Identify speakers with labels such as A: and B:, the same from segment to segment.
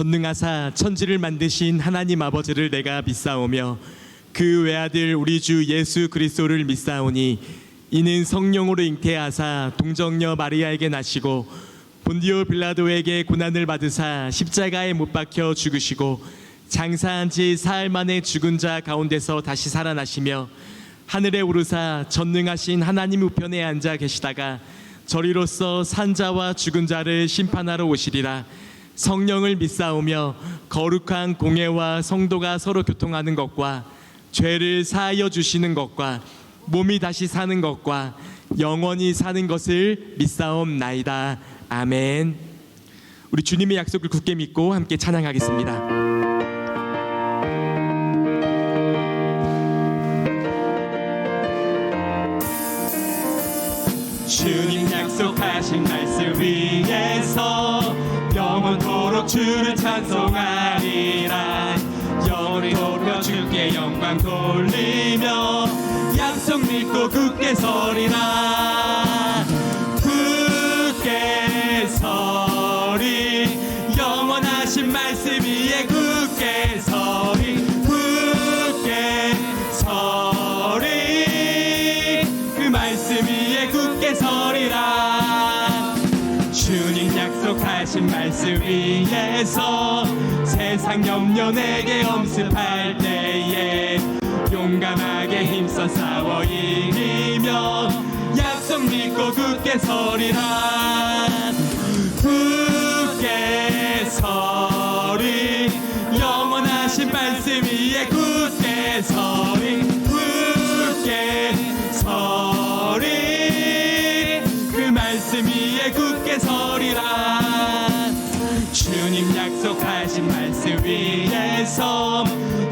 A: 전능하사 천지를 만드신 하나님 아버지를 내가 믿사오며 그 외아들 우리 주 예수 그리스도를 믿사오니 이는 성령으로 잉태하사 동정녀 마리아에게 나시고 본디오 빌라도에게 고난을 받으사 십자가에 못 박혀 죽으시고 장사한 지 사흘 만에 죽은 자 가운데서 다시 살아나시며 하늘에 오르사 전능하신 하나님 우편에 앉아 계시다가 저리로서 산자와 죽은 자를 심판하러 오시리라. 성령을 믿사오며 거룩한 공회와 성도가 서로 교통하는 것과 죄를 사하여 주시는 것과 몸이 다시 사는 것과 영원히 사는 것을 믿사옵나이다. 아멘. 우리 주님의 약속을 굳게 믿고 함께 찬양하겠습니다. 주님 약속하신 말씀 위에서 영원토록 주를 찬송하리라. 영원토록 주께 영광 돌리며 약속 믿고 굳게 서리라. 굳게 서리 영원하신 말씀 위에 굳게 서리. 굳게 서리 그 말씀 위에 굳게 서리라. 주님 약속하신 말씀 위에서 세상 염려 내게 엄습할 때에 용감하게 힘써 싸워 이기며 약속 믿고 굳게 서리라. 굳게 서리 영원하신 말씀 위에 굳게 서리. 굳게 서리 그 말씀 위에 굳게 서리라. 주님 약속하신 말씀 위에서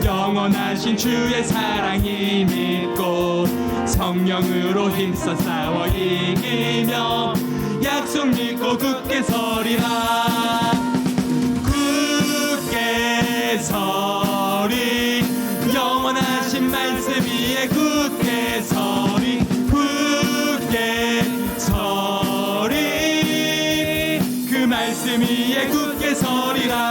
A: 영원하신 주의 사랑이 믿고 성령으로 힘써 싸워 이기며 약속 믿고 굳게 서리라. 굳게 서리 영원하신 말씀 위에 굳게 서리. 굳게 서리 그 말씀 위에 굳게 서리라.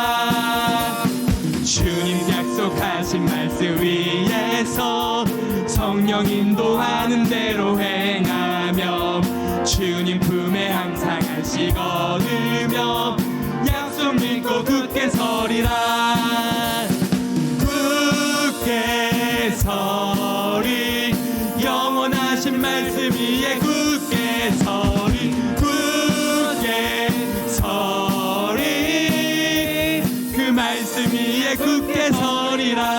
A: 주님 약속하신 말씀 위에서 성령 인도하는 대로 행하며 주님 품에 항상 안식 얻으며 약속 믿고 굳게 서리라. 굳게 서리 영원하신 말씀 위에 굳게 서리. 굳게 서리 그 말씀 위에 굳게 서리라.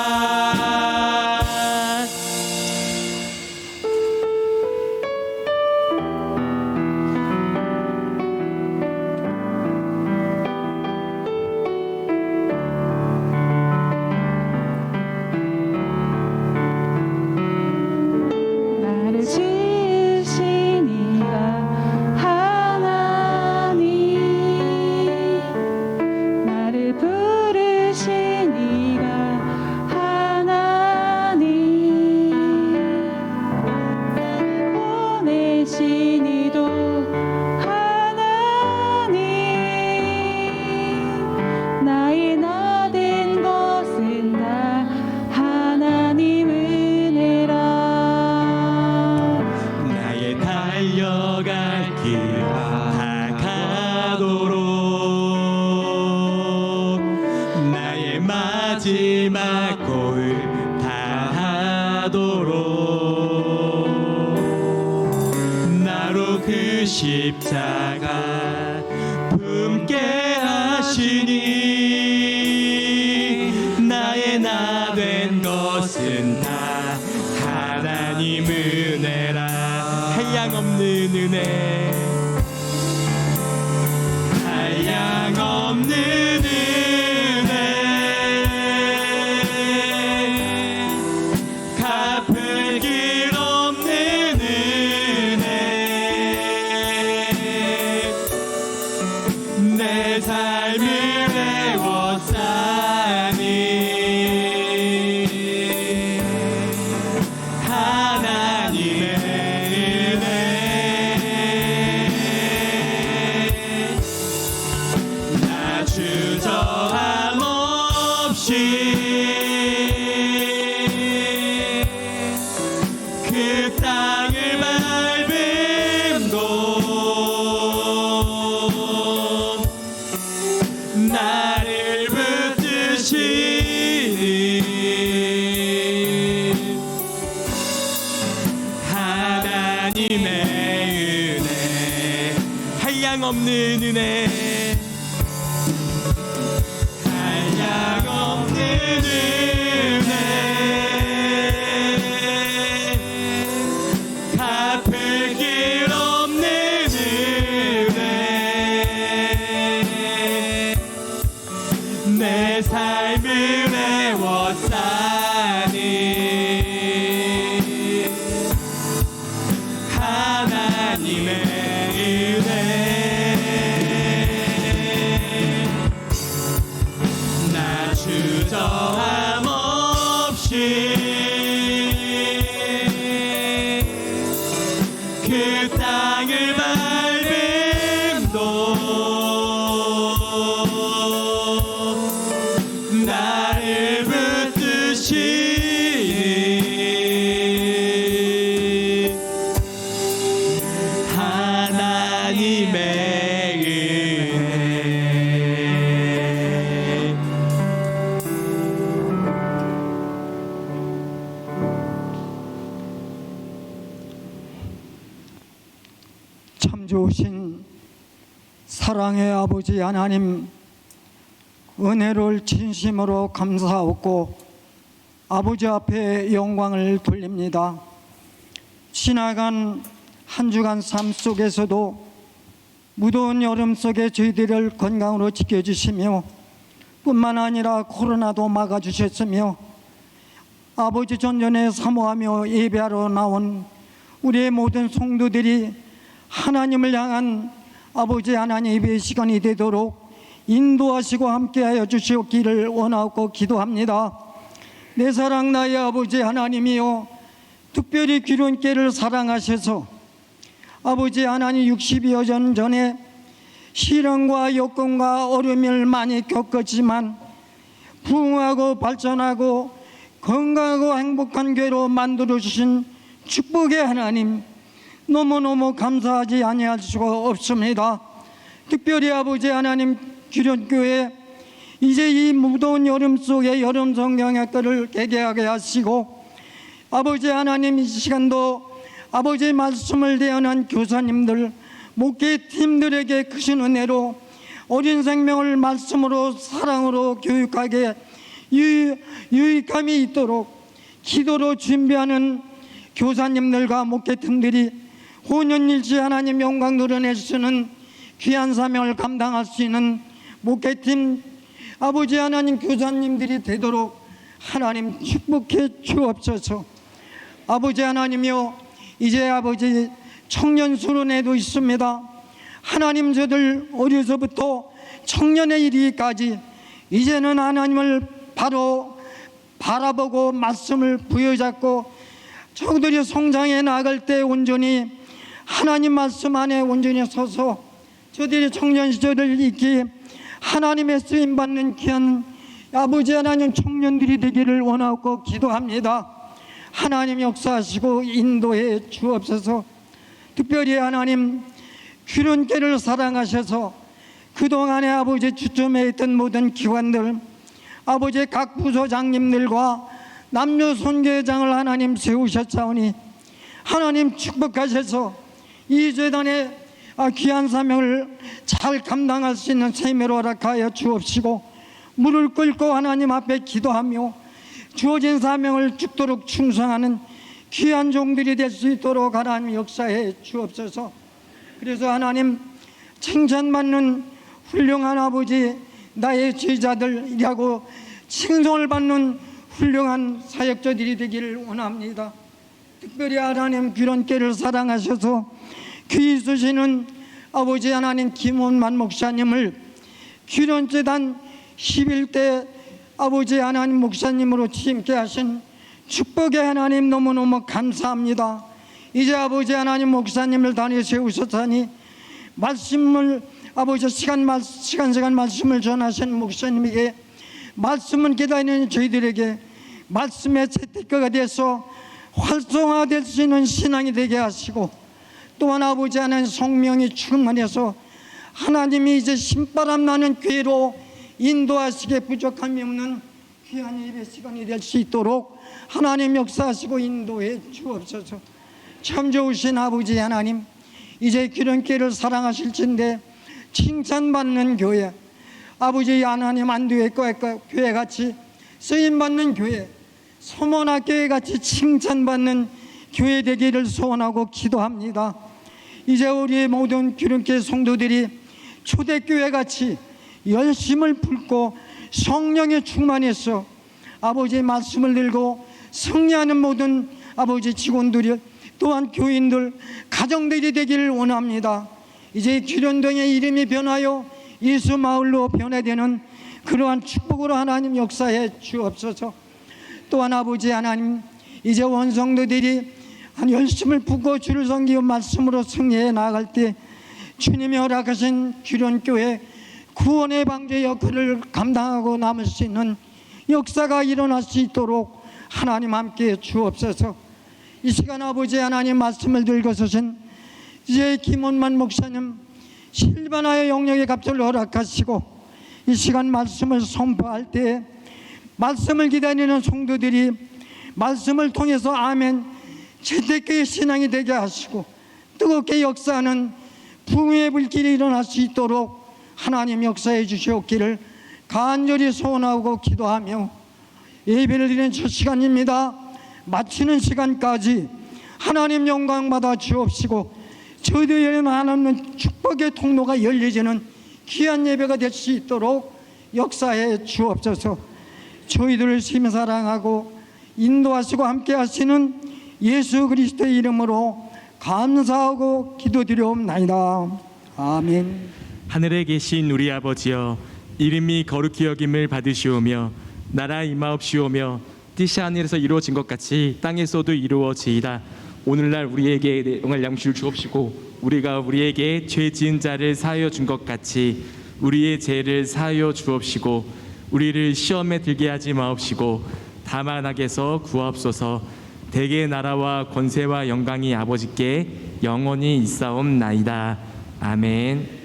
B: 나를 지으신 이가 하나님, 나를 부르신 이가 하나님, 나를 보내신 이도 하나님, 나의 나 된 것은 다 하나님 은혜라.
A: 나의 달려갈 길 다가도록 나의 마지막 골 다하도록 나로 그 십자가 품게 하시니 나의 나 된 것은 다 하나님 은혜라. 한량없는 은혜, 한량없는 은혜, 갚을 길 없는 은혜, 내 삶을 애워싸니 하나님의 은혜 없는 은혜 한량 없는 은혜 갚을 길 없는 은혜 내 삶을 애워싸니 하나님의 은혜 나 주저함 없이 그 땅을 밟음도 나를 붙드시니 하나님의 은혜
C: 참 좋으신 사랑의 아버지 하나님, 은혜를 진심으로 감사하고 아버지 앞에 영광을 돌립니다. 지나간 한 주간 삶 속에서도 무더운 여름 속에 저희들을 건강으로 지켜주시며 뿐만 아니라 코로나도 막아주셨으며 아버지 전전에 사모하며 예배하러 나온 우리의 모든 성도들이 하나님을 향한 아버지 하나님 예배의 시간이 되도록 인도하시고 함께하여 주시옵기를 원하고 기도합니다. 내 사랑 나의 아버지 하나님이여, 특별히 귀론께를 사랑하셔서 아버지 하나님 60여 년 전에 시련과 여건과 어려움을 많이 겪었지만 부흥하고 발전하고 건강하고 행복한 교회로 만들어주신 축복의 하나님, 너무너무 감사하지 아니할 수가 없습니다. 특별히 아버지 하나님 귀련교회 이제 이 무더운 여름 속에 여름 성경학교를 개교하게 하시고 아버지 하나님 이 시간도 아버지의 말씀을 대하는 교사님들 목회팀들에게 크신 은혜로 어린 생명을 말씀으로 사랑으로 교육하게 유익함이 있도록 기도로 준비하는 교사님들과 목회팀들이 혼연일치 하나님 영광 드러낼 수 있는 귀한 사명을 감당할 수 있는 목회팀 아버지 하나님 교사님들이 되도록 하나님 축복해 주옵소서. 아버지 하나님이여, 이제 아버지 청년 수련회도 있습니다. 하나님 저들 어려서부터 청년의 이르기까지 이제는 하나님을 바로 바라보고 말씀을 부여잡고 저들이 성장해 나갈 때 온전히 하나님 말씀 안에 온전히 서서 저들이 청년 시절을 잊기 하나님의 쓰임받는 귀한 아버지 하나님 청년들이 되기를 원하고 기도합니다. 하나님 역사하시고 인도해 주옵소서. 특별히 하나님 귀론께를 사랑하셔서 그동안에 아버지 주점에 있던 모든 기관들 아버지 각 부서장님들과 남녀 선교회장을 하나님 세우셨사오니 하나님 축복하셔서 이 재단의 귀한 사명을 잘 감당할 수 있는 세매로 허락하여 주옵시고 물을 끓고 하나님 앞에 기도하며 주어진 사명을 죽도록 충성하는 귀한 종들이 될 수 있도록 하나님 역사해 주옵소서. 그래서 하나님 칭찬받는 훌륭한 아버지 나의 제자들이라고 칭송을 받는 훌륭한 사역자들이 되기를 원합니다. 특별히 하나님 귀론께를 사랑하셔서 귀 있으시는 아버지 하나님 김원만 목사님을 귀론재단 11대 아버지 하나님 목사님으로 취임케 하신 축복의 하나님 너무너무 감사합니다. 이제 아버지 하나님 목사님을 단위 세우셨다니 말씀을 아버지 시간 말씀을 전하신 목사님에게 말씀을 기다리는 저희들에게 말씀의 채택거가 돼서 활성화될 수 있는 신앙이 되게 하시고 또한 아버지 하나님 성령이 충만해서 하나님이 이제 신바람 나는 교회로 인도하시게 부족함이 없는 귀한 예배 시간이 될 수 있도록 하나님 역사하시고 인도해 주옵소서. 참 좋으신 아버지 하나님, 이제 귀론교회를 사랑하실진데 칭찬받는 교회, 아버지 하나님 안두의 교회 같이 쓰임받는 교회, 소문학교회 같이 칭찬받는 교회 되기를 소원하고 기도합니다. 이제 우리 모든 기름교회 성도들이 초대교회 같이 열심을 품고 성령에 충만해서 아버지의 말씀을 들고 승리하는 모든 아버지 직원들이 또한 교인들, 가정들이 되기를 원합니다. 이제 기련동의 이름이 변하여 예수 마을로 변화되는 그러한 축복으로 하나님 역사해 주옵소서. 또한 아버지 하나님, 이제 원성도들이 한 열심을 품고 주를 섬기고 말씀으로 승리해 나아갈 때 주님이 허락하신 기련교회 구원의 방제 역할을 감당하고 남을 수 있는 역사가 일어날 수 있도록 하나님 함께 주옵소서. 이 시간 아버지 하나님 말씀을 들고 서신 이제 김원만 목사님 실바나의 영역의 갑절을 허락하시고 이 시간 말씀을 선포할 때 말씀을 기다리는 성도들이 말씀을 통해서 아멘 재택교의 신앙이 되게 하시고 뜨겁게 역사하는 부흥의 불길이 일어날 수 있도록 하나님 역사해 주시옵기를 간절히 소원하고 기도하며 예배를 드리는 첫 시간입니다. 마치는 시간까지 하나님 영광 받아 주옵시고 저희들에게는 하나님 축복의 통로가 열려지는 귀한 예배가 될 수 있도록 역사해 주옵소서. 저희들을 심히 사랑하고 인도하시고 함께 하시는 예수 그리스도의 이름으로 감사하고 기도드리옵나이다. 아멘.
A: 하늘에 계신 우리 아버지여, 이름이 거룩히 여김을 받으시오며 나라 임하옵시오며 뜻이 하늘에서 이루어진 것 같이 땅에서도 이루어지이다. 오늘날 우리에게 내용할 양식을 주옵시고 우리가 우리에게 죄 지은 자를 사하여 준 것 같이 우리의 죄를 사하여 주옵시고 우리를 시험에 들게 하지 마옵시고 다만 악에서 구하옵소서. 대개 나라와 권세와 영광이 아버지께 영원히 있사옵나이다. 아멘.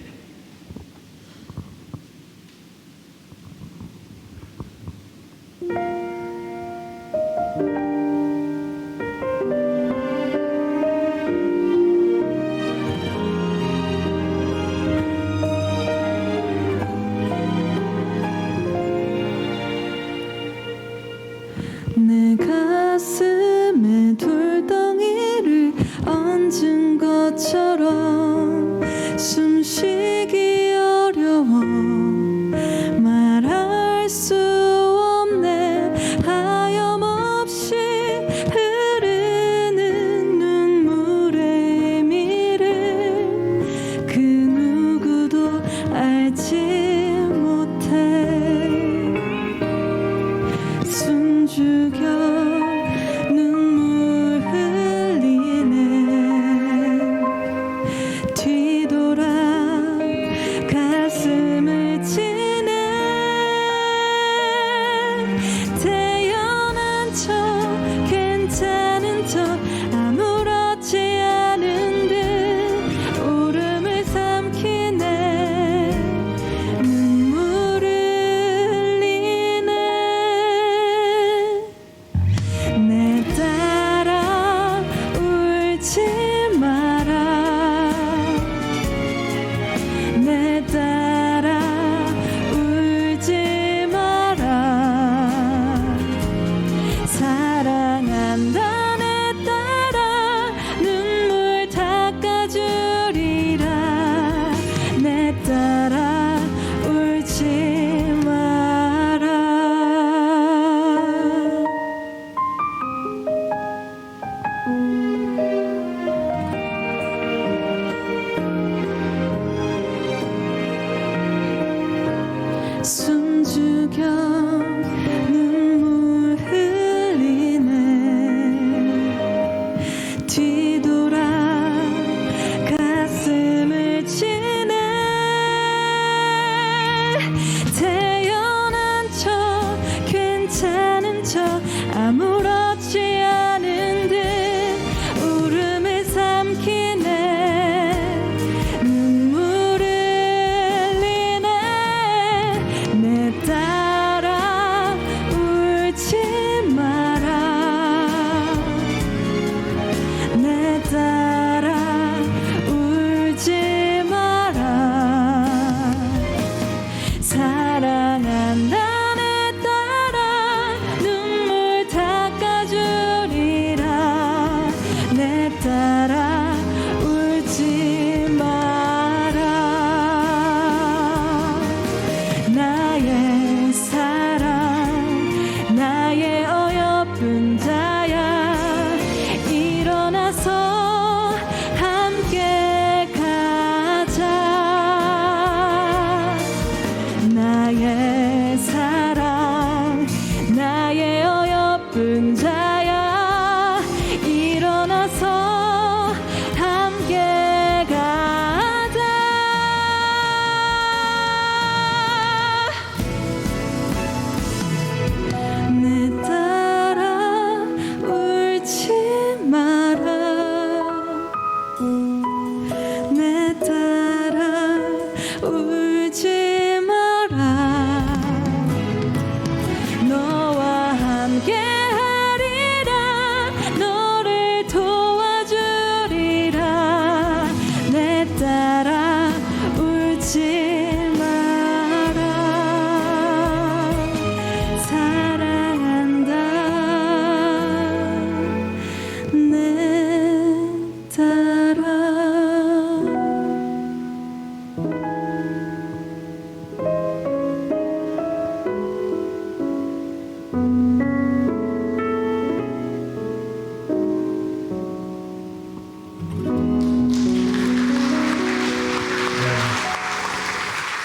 B: 내 가슴에 돌덩이를 얹은 것처럼 숨쉬기 어려워 말할 수 없네. 하염없이 흐르는 눈물의 의미를 그 누구도 알지 못해. 숨죽여 눈물 흘리네.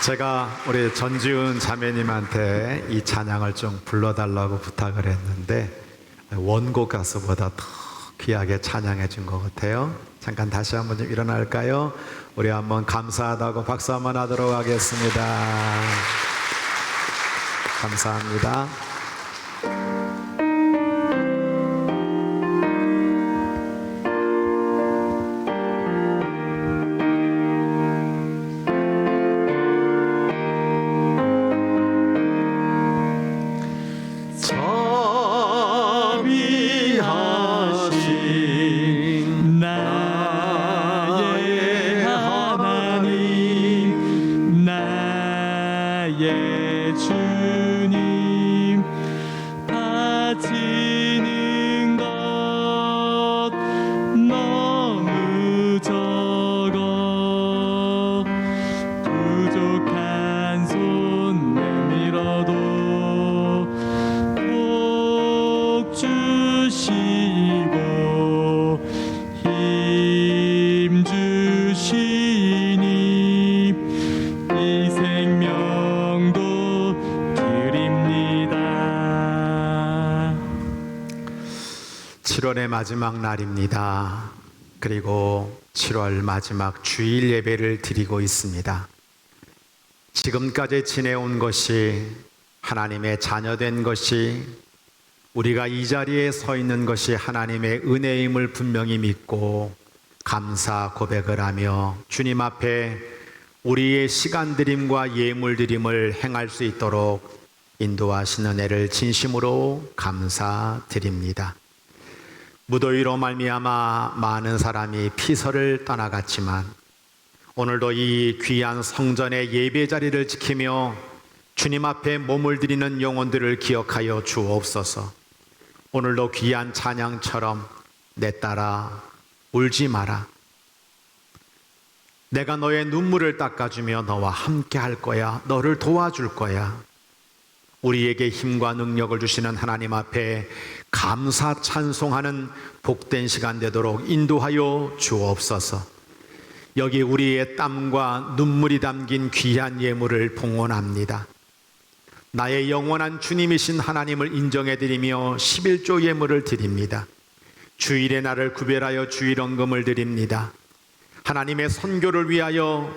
D: 제가 우리 전지훈 자매님한테 이 찬양을 좀 불러달라고 부탁을 했는데 원곡 가수보다 더 귀하게 찬양해 준 것 같아요. 잠깐 다시 한번 좀 일어날까요? 우리 한번 감사하다고 박수 한번 하도록 하겠습니다. 감사합니다.
A: 자비하신 나의 하나님, 나의 주님, 바치는 것 너무 적어 부족한 손 내밀어도 복 주시고 힘 주시니 이 생명도 드립니다.
D: 7월의 마지막 날입니다. 그리고 7월 마지막 주일 예배를 드리고 있습니다. 지금까지 지내온 것이, 하나님의 자녀된 것이, 우리가 이 자리에 서 있는 것이 하나님의 은혜임을 분명히 믿고 감사 고백을 하며 주님 앞에 우리의 시간 드림과 예물 드림을 행할 수 있도록 인도하시는 은혜를 진심으로 감사드립니다. 무더위로 말미암아 많은 사람이 피서를 떠나갔지만 오늘도 이 귀한 성전의 예배 자리를 지키며 주님 앞에 몸을 드리는 영혼들을 기억하여 주옵소서. 오늘도 귀한 찬양처럼 내 딸아 울지 마라, 내가 너의 눈물을 닦아주며 너와 함께 할 거야, 너를 도와줄 거야. 우리에게 힘과 능력을 주시는 하나님 앞에 감사 찬송하는 복된 시간 되도록 인도하여 주옵소서. 여기 우리의 땀과 눈물이 담긴 귀한 예물을 봉헌합니다. 나의 영원한 주님이신 하나님을 인정해드리며 11조 예물을 드립니다. 주일의 날을 구별하여 주일헌금을 드립니다. 하나님의 선교를 위하여,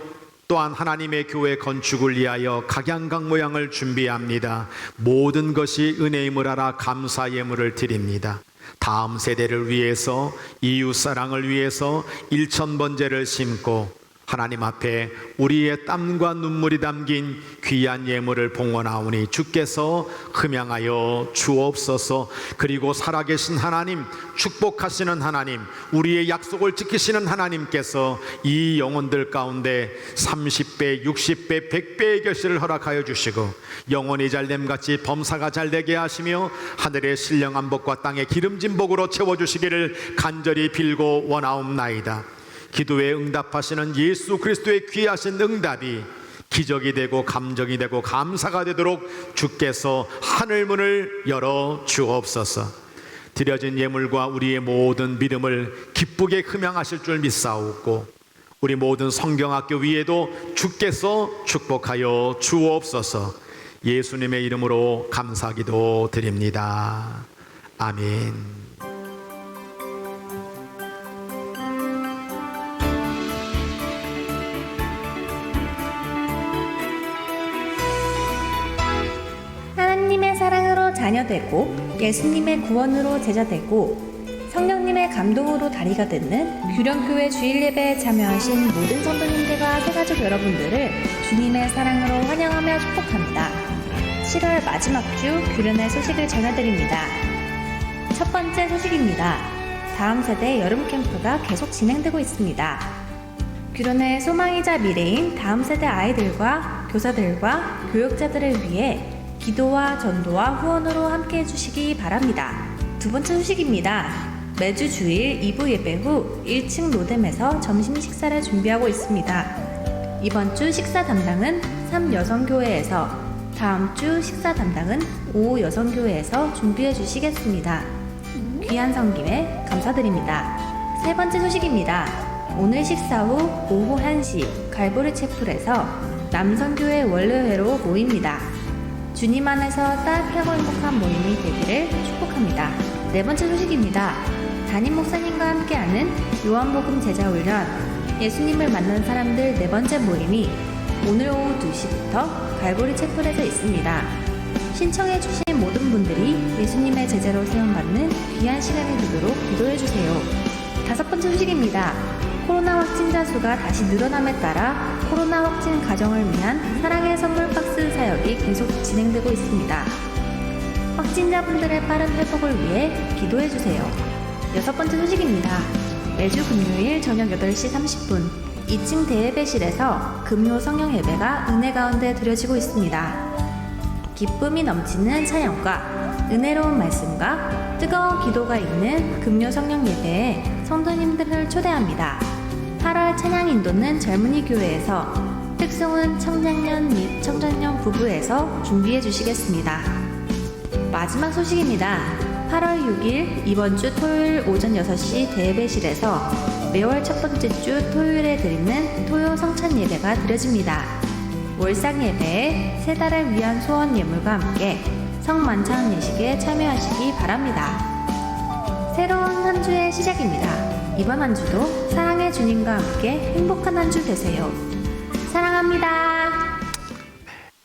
D: 또한 하나님의 교회 건축을 위하여 각양각 모양을 준비합니다. 모든 것이 은혜임을 알아 감사 예물을 드립니다. 다음 세대를 위해서, 이웃사랑을 위해서 일천번제를 심고 하나님 앞에 우리의 땀과 눈물이 담긴 귀한 예물을 봉헌하오니 주께서 흠양하여 주옵소서. 그리고 살아계신 하나님, 축복하시는 하나님, 우리의 약속을 지키시는 하나님께서 이 영혼들 가운데 30배, 60배, 100배의 결실을 허락하여 주시고 영혼이 잘됨같이 범사가 잘되게 하시며 하늘의 신령한 복과 땅의 기름진 복으로 채워주시기를 간절히 빌고 원하옵나이다. 기도에 응답하시는 예수 그리스도의 귀하신 응답이 기적이 되고 감정이 되고 감사가 되도록 주께서 하늘문을 열어 주옵소서. 드려진 예물과 우리의 모든 믿음을 기쁘게 흠양하실 줄 믿사오고 우리 모든 성경학교 위에도 주께서 축복하여 주옵소서. 예수님의 이름으로 감사기도 드립니다. 아멘.
E: 하나님의 사랑으로 자녀되고 예수님의 구원으로 제자되고 성령님의 감동으로 다리가 되는 규령교회 주일예배에 참여하신 모든 성도님들과 새가족 여러분들을 주님의 사랑으로 환영하며 축복합니다. 7월 마지막 주 규련의 소식을 전해드립니다. 첫 번째 소식입니다. 다음 세대 여름 캠프가 계속 진행되고 있습니다. 규련의 소망이자 미래인 다음 세대 아이들과 교사들과 교육자들을 위해 기도와 전도와 후원으로 함께 해주시기 바랍니다. 두 번째 소식입니다. 매주 주일 2부 예배 후 1층 로뎀에서 점심 식사를 준비하고 있습니다. 이번 주 식사 담당은 3여성교회에서, 다음 주 식사 담당은 5여성교회에서 준비해 주시겠습니다. 귀한 성김에 감사드립니다. 세 번째 소식입니다. 오늘 식사 후 오후 1시 갈보리 채플에서 남성교회 원래회로 모입니다. 주님 안에서 따뜻하고 행복한 모임이 되기를 축복합니다. 네 번째 소식입니다. 담임 목사님과 함께하는 요한복음 제자훈련 예수님을 만난 사람들 네 번째 모임이 오늘 오후 2시부터 갈보리 채플에서 있습니다. 신청해주신 모든 분들이 예수님의 제자로 세움받는 귀한 시간이 되도록 기도해주세요. 다섯 번째 소식입니다. 코로나 확진자 수가 다시 늘어남에 따라 코로나 확진 가정을 위한 사랑의 선물 박스 사역이 계속 진행되고 있습니다. 확진자분들의 빠른 회복을 위해 기도해주세요. 여섯 번째 소식입니다. 매주 금요일 저녁 8시 30분 2층 대예배실에서 금요 성령 예배가 은혜 가운데 드려지고 있습니다. 기쁨이 넘치는 찬양과 은혜로운 말씀과 뜨거운 기도가 있는 금요 성령 예배에 성도님들을 초대합니다. 8월 찬양 인도는 젊은이 교회에서, 특송은 청장년 및 청장년 부부에서 준비해 주시겠습니다. 마지막 소식입니다. 8월 6일 이번 주 토요일 오전 6시 대예배실에서 매월 첫 번째 주 토요일에 드리는 토요 성찬 예배가 드려집니다. 월상 예배에 세 달을 위한 소원 예물과 함께 성만찬 예식에 참여하시기 바랍니다. 새로운 한 주의 시작입니다. 이번 한 주도 사랑의 주님과 함께 행복한 한 주 되세요. 사랑합니다.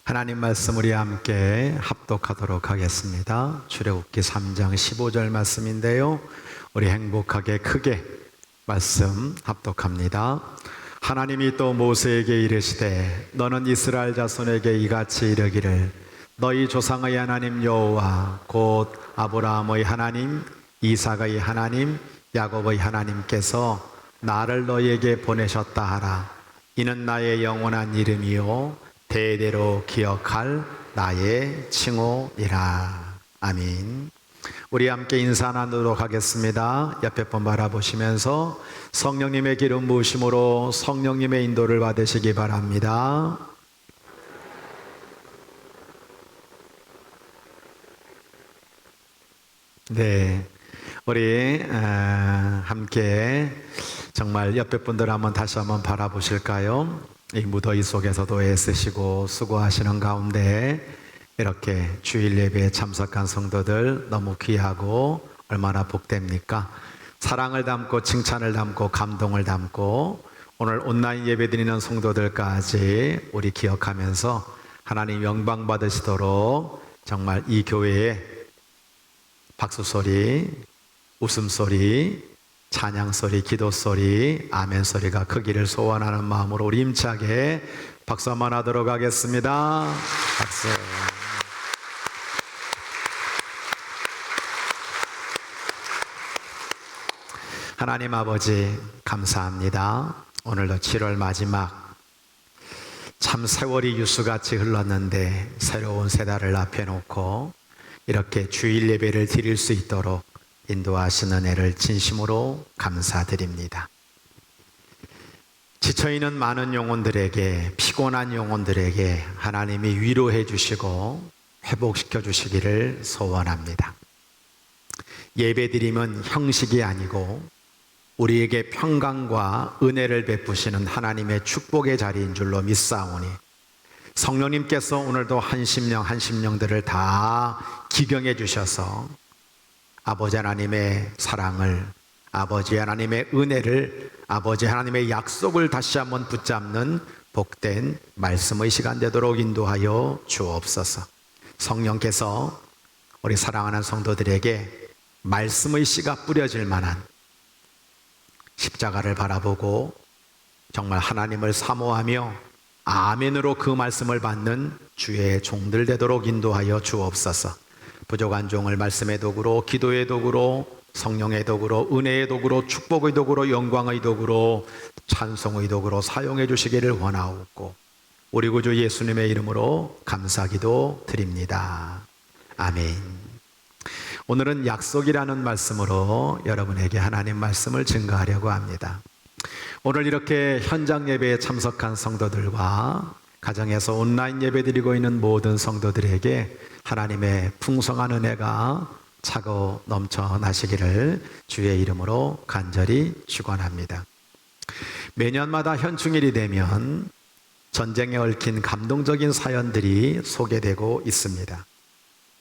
D: 하나님 말씀 우리 함께 합독하도록 하겠습니다. 출애굽기 3장 15절 말씀인데요. 우리 행복하게 크게 말씀 합독합니다. 하나님이 또 모세에게 이르시되 너는 이스라엘 자손에게 이같이 이르기를 너희 조상의 하나님 여호와 곧 아브라함의 하나님, 이삭의 하나님, 야곱의 하나님께서 나를 너희에게 보내셨다 하라. 이는 나의 영원한 이름이요 대대로 기억할 나의 칭호이라. 아멘. 우리 함께 인사 나누도록 하겠습니다. 옆에 분 바라보시면서 성령님의 기름 부으심으로 성령님의 인도를 받으시기 바랍니다. 네, 우리 함께 정말 옆에 분들 한번 다시 한번 바라보실까요? 이 무더위 속에서도 애쓰시고 수고하시는 가운데 이렇게 주일 예배에 참석한 성도들 너무 귀하고 얼마나 복됩니까? 사랑을 담고 칭찬을 담고 감동을 담고 오늘 온라인 예배 드리는 성도들까지 우리 기억하면서 하나님 영광 받으시도록 정말 이 교회에 박수소리, 웃음소리, 찬양소리, 기도소리, 아멘소리가 크기를 소원하는 마음으로 우리 힘차게 박수 한번 하도록 하겠습니다. 박수. 하나님 아버지 감사합니다. 오늘도 7월 마지막 참 세월이 유수같이 흘렀는데 새로운 세 달을 앞에 놓고 이렇게 주일 예배를 드릴 수 있도록 인도하시는 은혜를 진심으로 감사드립니다. 지쳐있는 많은 영혼들에게, 피곤한 영혼들에게 하나님이 위로해 주시고 회복시켜 주시기를 소원합니다. 예배드림은 형식이 아니고 우리에게 평강과 은혜를 베푸시는 하나님의 축복의 자리인 줄로 믿사오니 성령님께서 오늘도 한심령들을 다 기경해 주셔서 아버지 하나님의 사랑을, 아버지 하나님의 은혜를, 아버지 하나님의 약속을 다시 한번 붙잡는 복된 말씀의 시간 되도록 인도하여 주옵소서. 성령께서 우리 사랑하는 성도들에게 말씀의 씨가 뿌려질 만한 십자가를 바라보고 정말 하나님을 사모하며 아멘으로 그 말씀을 받는 주의 종들 되도록 인도하여 주옵소서. 부족한 종을 말씀의 도구로, 기도의 도구로, 성령의 도구로, 은혜의 도구로, 축복의 도구로, 영광의 도구로, 찬송의 도구로 사용해 주시기를 원하옵고 우리 구주 예수님의 이름으로 감사기도 드립니다. 아멘. 오늘은 약속이라는 말씀으로 여러분에게 하나님 말씀을 증거하려고 합니다. 오늘 이렇게 현장 예배에 참석한 성도들과 가정에서 온라인 예배 드리고 있는 모든 성도들에게 하나님의 풍성한 은혜가 차고 넘쳐나시기를 주의 이름으로 간절히 축원합니다. 매년마다 현충일이 되면 전쟁에 얽힌 감동적인 사연들이 소개되고 있습니다.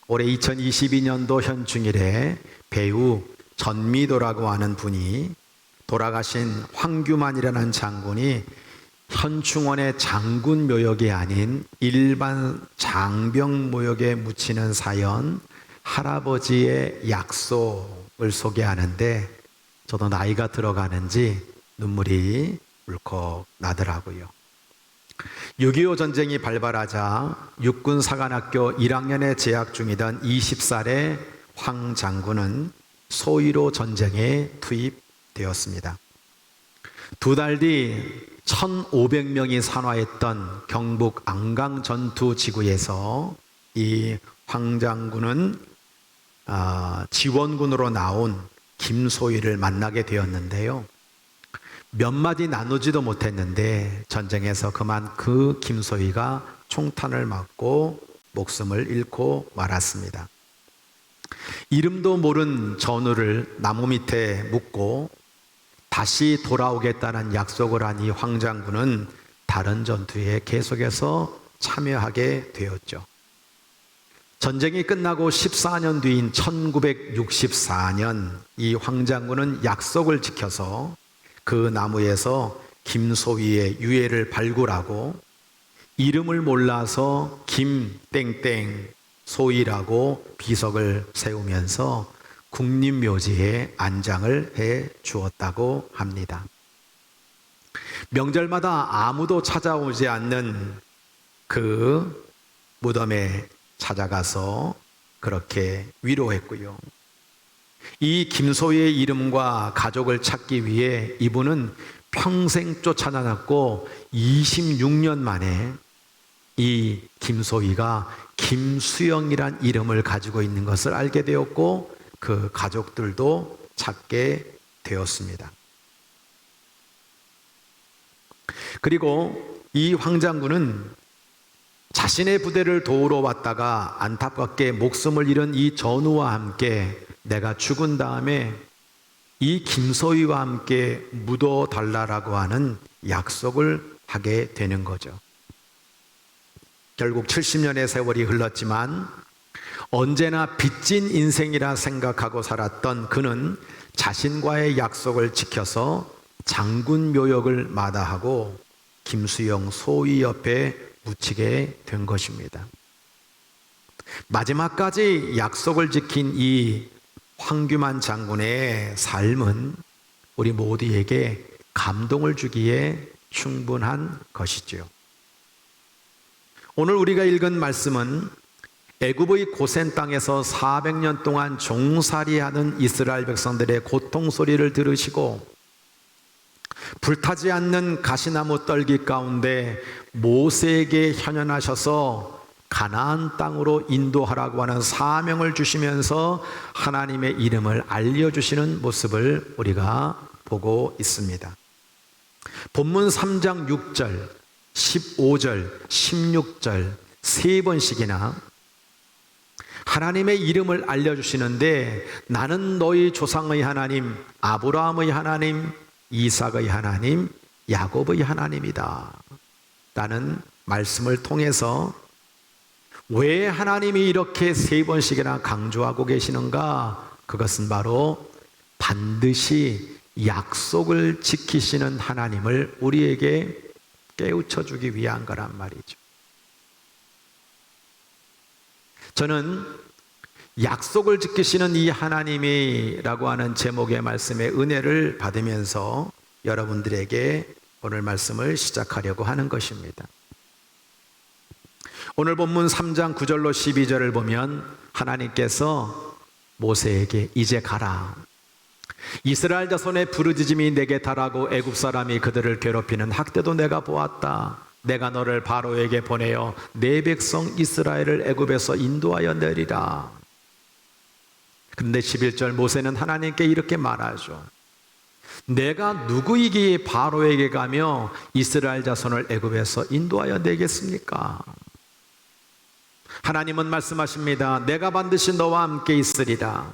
D: 올해 2022년도 현충일에 배우 전미도라고 하는 분이 돌아가신 황규만이라는 장군이 현충원의 장군 묘역이 아닌 일반 장병 묘역에 묻히는 사연, 할아버지의 약속을 소개하는데 저도 나이가 들어가는지 눈물이 울컥 나더라고요. 6.25 전쟁이 발발하자 육군사관학교 1학년에 재학 중이던 20살의 황 장군은 소위로 전쟁에 투입되었습니다. 2달 뒤 1,500명이 산화했던 경북 안강 전투 지구에서 이 황 장군은 지원군으로 나온 김소희를 만나게 되었는데요. 몇 마디 나누지도 못했는데 전쟁에서 그만 그 김소희가 총탄을 맞고 목숨을 잃고 말았습니다. 이름도 모른 전우를 나무 밑에 묻고 다시 돌아오겠다는 약속을 한 이 황장군은 다른 전투에 계속해서 참여하게 되었죠. 전쟁이 끝나고 14년 뒤인 1964년 이 황장군은 약속을 지켜서 그 나무에서 김소희의 유해를 발굴하고 이름을 몰라서 김땡땡 소희라고 비석을 세우면서 국립묘지에 안장을 해 주었다고 합니다. 명절마다 아무도 찾아오지 않는 그 무덤에 찾아가서 그렇게 위로했고요. 이 김소희의 이름과 가족을 찾기 위해 이분은 평생 쫓아다녔고 26년 만에 이 김소희가 김수영이란 이름을 가지고 있는 것을 알게 되었고 그 가족들도 찾게 되었습니다. 그리고 이 황장군은 자신의 부대를 도우러 왔다가 안타깝게 목숨을 잃은 이 전우와 함께 내가 죽은 다음에 이 김소희와 함께 묻어달라고 하는 약속을 하게 되는 거죠. 결국 70년의 세월이 흘렀지만 언제나 빚진 인생이라 생각하고 살았던 그는 자신과의 약속을 지켜서 장군 묘역을 마다하고 김수영 소희 옆에 묻히게 된 것입니다. 마지막까지 약속을 지킨 이 황규만 장군의 삶은 우리 모두에게 감동을 주기에 충분한 것이지요. 오늘 우리가 읽은 말씀은 애굽의 고센 땅에서 400년 동안 종살이하는 이스라엘 백성들의 고통 소리를 들으시고 불타지 않는 가시나무 떨기 가운데 모세에게 현현하셔서 가나안 땅으로 인도하라고 하는 사명을 주시면서 하나님의 이름을 알려주시는 모습을 우리가 보고 있습니다. 본문 3장 6절, 15절, 16절 세 번씩이나 하나님의 이름을 알려주시는데 나는 너희 조상의 하나님, 아브라함의 하나님, 이삭의 하나님, 야곱의 하나님이다 라는 말씀을 통해서 왜 하나님이 이렇게 세 번씩이나 강조하고 계시는가? 그것은 바로 반드시 약속을 지키시는 하나님을 우리에게 깨우쳐 주기 위한 거란 말이죠. 저는 약속을 지키시는 이 하나님이라고 하는 제목의 말씀의 은혜를 받으면서 여러분들에게 오늘 말씀을 시작하려고 하는 것입니다. 오늘 본문 3장 9절로 12절을 보면 하나님께서 모세에게 이제 가라. 이스라엘 자손의 부르짖음이 내게 달하고 애굽 사람이 그들을 괴롭히는 학대도 내가 보았다. 내가 너를 바로에게 보내어 내 백성 이스라엘을 애굽에서 인도하여 내리라. 그런데 11절 모세는 하나님께 이렇게 말하죠. 내가 누구이기에 바로에게 가며 이스라엘 자손을 애굽에서 인도하여 내겠습니까? 하나님은 말씀하십니다. 내가 반드시 너와 함께 있으리라.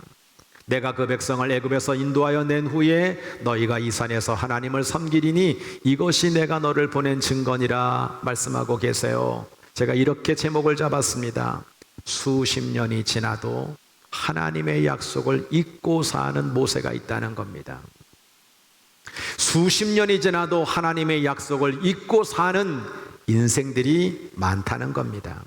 D: 내가 그 백성을 애굽에서 인도하여 낸 후에 너희가 이 산에서 하나님을 섬기리니 이것이 내가 너를 보낸 증거니라 말씀하고 계세요. 제가 이렇게 제목을 잡았습니다. 수십 년이 지나도 하나님의 약속을 잊고 사는 모세가 있다는 겁니다. 수십 년이 지나도 하나님의 약속을 잊고 사는 인생들이 많다는 겁니다.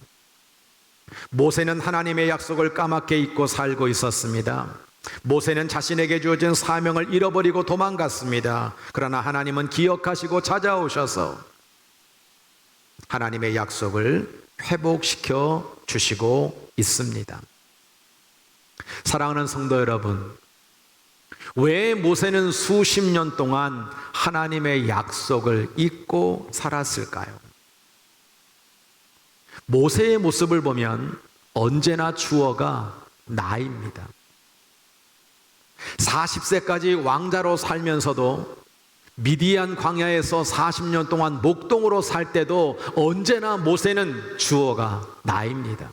D: 모세는 하나님의 약속을 까맣게 잊고 살고 있었습니다. 모세는 자신에게 주어진 사명을 잃어버리고 도망갔습니다. 그러나 하나님은 기억하시고 찾아오셔서 하나님의 약속을 회복시켜 주시고 있습니다. 사랑하는 성도 여러분, 왜 모세는 수십 년 동안 하나님의 약속을 잊고 살았을까요? 모세의 모습을 보면 언제나 주어가 나입니다. 40세까지 왕자로 살면서도 미디안 광야에서 40년 동안 목동으로 살 때도 언제나 모세는 주어가 나입니다.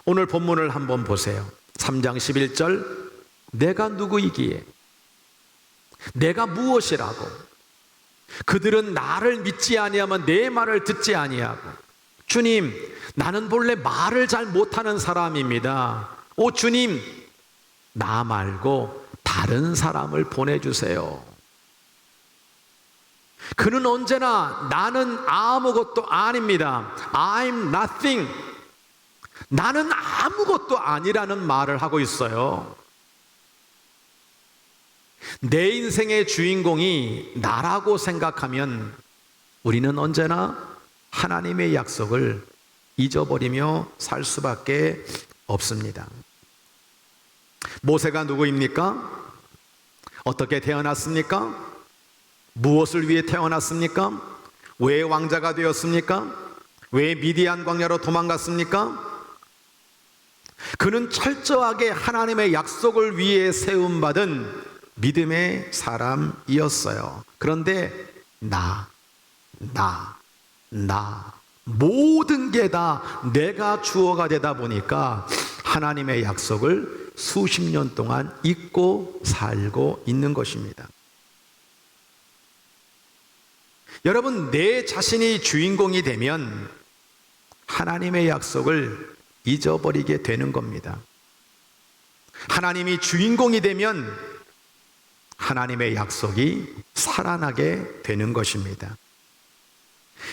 D: 오늘 본문을 한번 보세요. 3장 11절, 내가 누구이기에 내가 무엇이라고 그들은 나를 믿지 아니하면 내 말을 듣지 아니하고, 주님, 나는 본래 말을 잘 못하는 사람입니다. 오 주님, 나 말고 다른 사람을 보내주세요. 그는 언제나 나는 아무것도 아닙니다. I'm nothing. 나는 아무것도 아니라는 말을 하고 있어요. 내 인생의 주인공이 나라고 생각하면 우리는 언제나 하나님의 약속을 잊어버리며 살 수밖에 없습니다. 모세가 누구입니까? 어떻게 태어났습니까? 무엇을 위해 태어났습니까? 왜 왕자가 되었습니까? 왜 미디안 광야로 도망갔습니까? 그는 철저하게 하나님의 약속을 위해 세움받은 믿음의 사람이었어요. 그런데 모든 게 다 내가 주어가 되다 보니까 하나님의 약속을 수십 년 동안 잊고 살고 있는 것입니다. 여러분, 내 자신이 주인공이 되면 하나님의 약속을 잊어버리게 되는 겁니다. 하나님이 주인공이 되면 하나님의 약속이 살아나게 되는 것입니다.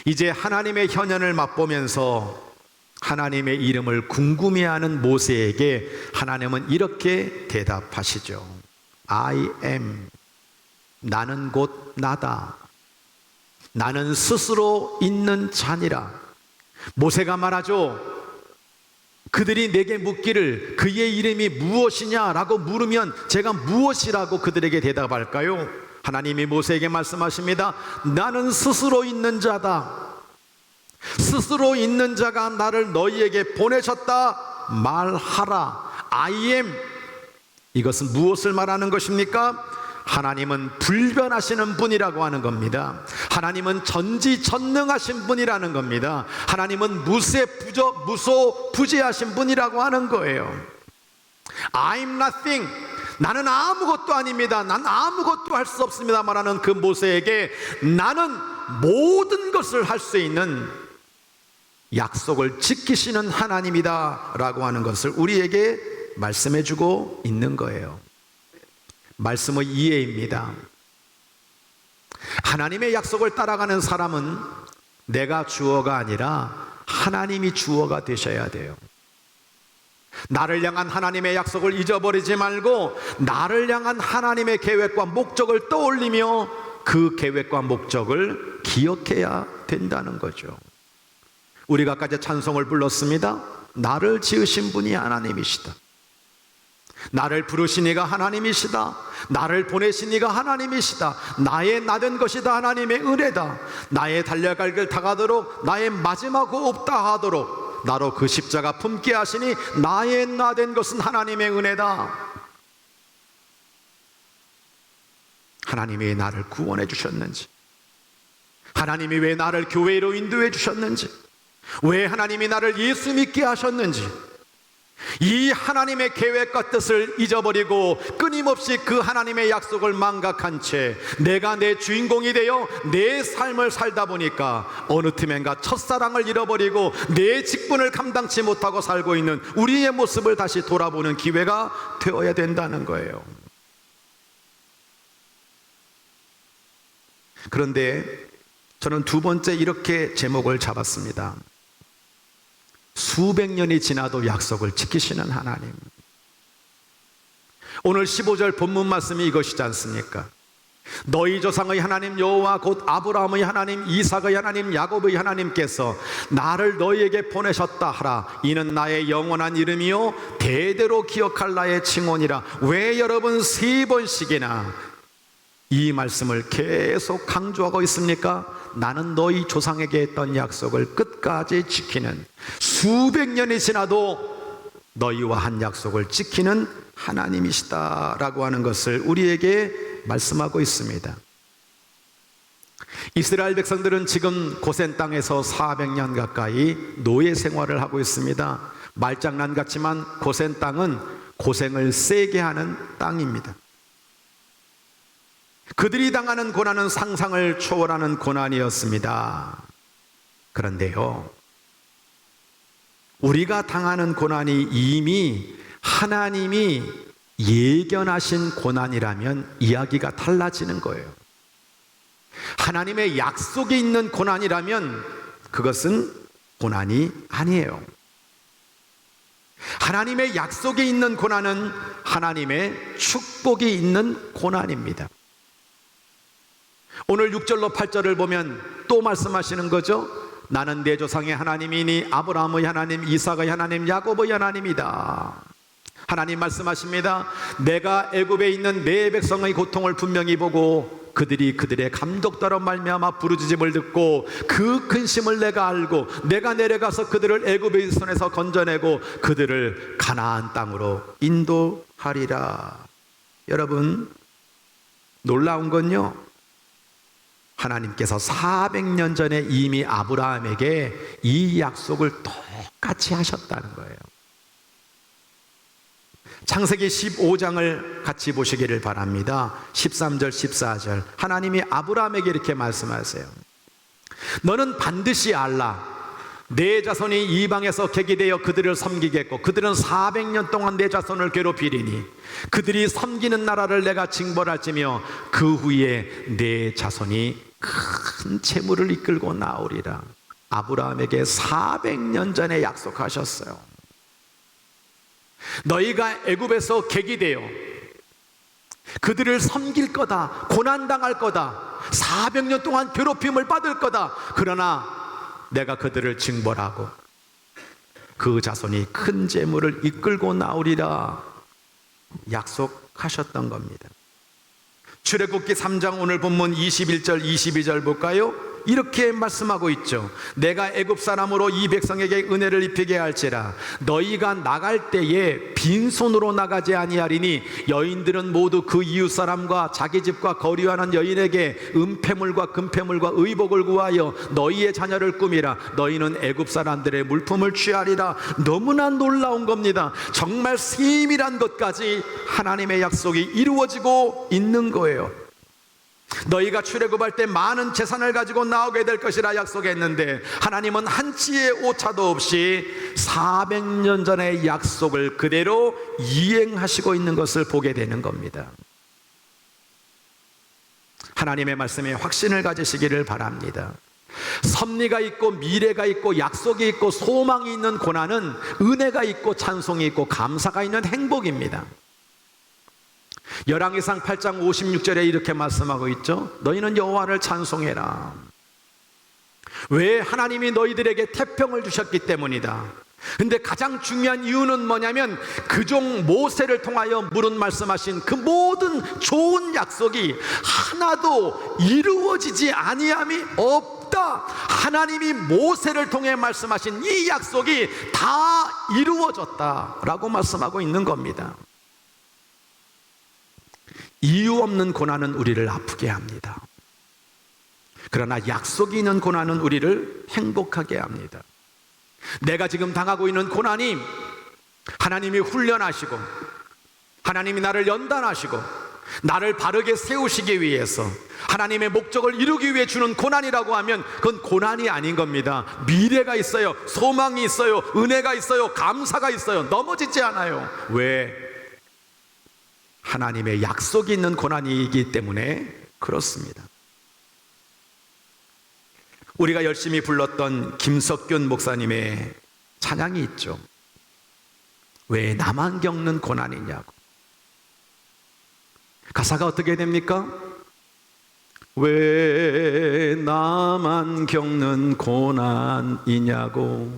D: 이제 하나님의 현현을 맛보면서 하나님의 이름을 궁금해하는 모세에게 하나님은 이렇게 대답하시죠. I am. 나는 곧 나다. 나는 스스로 있는 자니라. 모세가 말하죠. 그들이 내게 묻기를 그의 이름이 무엇이냐라고 물으면 제가 무엇이라고 그들에게 대답할까요? 하나님이 모세에게 말씀하십니다. 나는 스스로 있는 자다. 스스로 있는 자가 나를 너희에게 보내셨다 말하라. I am. 이것은 무엇을 말하는 것입니까? 하나님은 불변하시는 분이라고 하는 겁니다. 하나님은 전지전능하신 분이라는 겁니다. 하나님은 무소부재하신 분이라고 하는 거예요. I'm nothing. 나는 아무것도 아닙니다. 난 아무것도 할 수 없습니다 말하는 그 모세에게 나는 모든 것을 할 수 있는 약속을 지키시는 하나님이다 라고 하는 것을 우리에게 말씀해 주고 있는 거예요. 말씀의 이해입니다. 하나님의 약속을 따라가는 사람은 내가 주어가 아니라 하나님이 주어가 되셔야 돼요. 나를 향한 하나님의 약속을 잊어버리지 말고 나를 향한 하나님의 계획과 목적을 떠올리며 그 계획과 목적을 기억해야 된다는 거죠. 우리가 아까 찬송을 불렀습니다. 나를 지으신 분이 하나님이시다. 나를 부르신 이가 하나님이시다. 나를 보내신 이가 하나님이시다. 나의 나된 것이 다 하나님의 은혜다. 나의 달려갈 길 다가도록 나의 마지막 호흡 다 하도록 나로 그 십자가 품게 하시니 나의 나된 것은 하나님의 은혜다. 하나님이 왜 나를 구원해 주셨는지, 하나님이 왜 나를 교회로 인도해 주셨는지, 왜 하나님이 나를 예수 믿게 하셨는지, 이 하나님의 계획과 뜻을 잊어버리고 끊임없이 그 하나님의 약속을 망각한 채 내가 내 주인공이 되어 내 삶을 살다 보니까 어느 틈엔가 첫사랑을 잃어버리고 내 직분을 감당치 못하고 살고 있는 우리의 모습을 다시 돌아보는 기회가 되어야 된다는 거예요. 그런데 저는 두 번째 이렇게 제목을 잡았습니다. 수백 년이 지나도 약속을 지키시는 하나님. 오늘 15절 본문 말씀이 이것이지 않습니까? 너희 조상의 하나님 여호와 곧 아브라함의 하나님, 이삭의 하나님, 야곱의 하나님께서 나를 너희에게 보내셨다 하라. 이는 나의 영원한 이름이요 대대로 기억할 나의 칭언이라. 왜 여러분 세 번씩이나 이 말씀을 계속 강조하고 있습니까? 나는 너희 조상에게 했던 약속을 끝까지 지키는, 수백 년이 지나도 너희와 한 약속을 지키는 하나님이시다라고 하는 것을 우리에게 말씀하고 있습니다. 이스라엘 백성들은 지금 고센 땅에서 400년 가까이 노예 생활을 하고 있습니다. 말장난 같지만 고센 땅은 고생을 세게 하는 땅입니다. 그들이 당하는 고난은 상상을 초월하는 고난이었습니다. 그런데요, 우리가 당하는 고난이 이미 하나님이 예견하신 고난이라면 이야기가 달라지는 거예요. 하나님의 약속이 있는 고난이라면 그것은 고난이 아니에요. 하나님의 약속이 있는 고난은 하나님의 축복이 있는 고난입니다. 오늘 6절로 8절을 보면 또 말씀하시는 거죠. 나는 내 조상의 하나님이니 아브라함의 하나님, 이삭의 하나님, 야곱의 하나님이다. 하나님 말씀하십니다. 내가 애굽에 있는 내 백성의 고통을 분명히 보고 그들이 그들의 감독대로 말미암아 부르짖음을 듣고 그 근심을 내가 알고 내가 내려가서 그들을 애굽의 손에서 건져내고 그들을 가나안 땅으로 인도하리라. 여러분, 놀라운 건요, 하나님께서 400년 전에 이미 아브라함에게 이 약속을 똑같이 하셨다는 거예요. 창세기 15장을 같이 보시기를 바랍니다. 13절 14절 하나님이 아브라함에게 이렇게 말씀하세요. 너는 반드시 알라. 내 자손이 이방에서 객이되어 그들을 섬기겠고 그들은 400년 동안 내 자손을 괴롭히리니 그들이 섬기는 나라를 내가 징벌할지며 그 후에 내 자손이 큰 재물을 이끌고 나오리라. 아브라함에게 400년 전에 약속하셨어요. 너희가 애굽에서 객이 되어 그들을 섬길 거다, 고난당할 거다, 400년 동안 괴롭힘을 받을 거다. 그러나 내가 그들을 징벌하고 그 자손이 큰 재물을 이끌고 나오리라 약속하셨던 겁니다. 출애굽기 3장 오늘 본문 21절 22절 볼까요? 이렇게 말씀하고 있죠. 내가 애굽 사람으로 이 백성에게 은혜를 입히게 할지라. 너희가 나갈 때에 빈손으로 나가지 아니하리니 여인들은 모두 그 이웃 사람과 자기 집과 거류하는 여인에게 은폐물과 금폐물과 의복을 구하여 너희의 자녀를 꾸미라. 너희는 애굽 사람들의 물품을 취하리라. 너무나 놀라운 겁니다. 정말 세밀한 것까지 하나님의 약속이 이루어지고 있는 거예요. 너희가 출애굽할 때 많은 재산을 가지고 나오게 될 것이라 약속했는데 하나님은 한치의 오차도 없이 400년 전의 약속을 그대로 이행하시고 있는 것을 보게 되는 겁니다. 하나님의 말씀에 확신을 가지시기를 바랍니다. 섭리가 있고 미래가 있고 약속이 있고 소망이 있는 고난은 은혜가 있고 찬송이 있고 감사가 있는 행복입니다. 열왕기상 8장 56절에 이렇게 말씀하고 있죠. 너희는 여호와를 찬송해라. 왜? 하나님이 너희들에게 태평을 주셨기 때문이다. 근데 가장 중요한 이유는 뭐냐면 그종 모세를 통하여 물은 말씀하신 그 모든 좋은 약속이 하나도 이루어지지 아니함이 없다. 하나님이 모세를 통해 말씀하신 이 약속이 다 이루어졌다라고 말씀하고 있는 겁니다. 이유 없는 고난은 우리를 아프게 합니다. 그러나 약속이 있는 고난은 우리를 행복하게 합니다. 내가 지금 당하고 있는 고난이 하나님이 훈련하시고 하나님이 나를 연단하시고 나를 바르게 세우시기 위해서 하나님의 목적을 이루기 위해 주는 고난이라고 하면 그건 고난이 아닌 겁니다. 미래가 있어요. 소망이 있어요. 은혜가 있어요. 감사가 있어요. 넘어지지 않아요. 왜? 하나님의 약속이 있는 고난이기 때문에 그렇습니다. 우리가 열심히 불렀던 김석균 목사님의 찬양이 있죠. 왜 나만 겪는 고난이냐고. 가사가 어떻게 됩니까? 왜 나만 겪는 고난이냐고.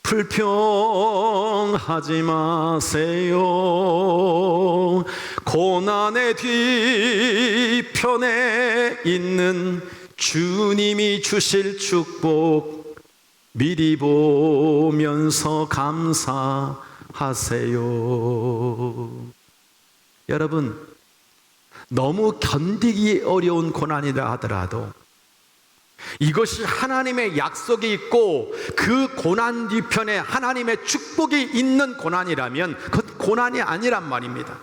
D: 불평하지 마세요. 고난의 뒤편에 있는 주님이 주실 축복 미리 보면서 감사하세요. 여러분, 너무 견디기 어려운 고난이라 하더라도 이것이 하나님의 약속이 있고 그 고난 뒤편에 하나님의 축복이 있는 고난이라면 그건 고난이 아니란 말입니다.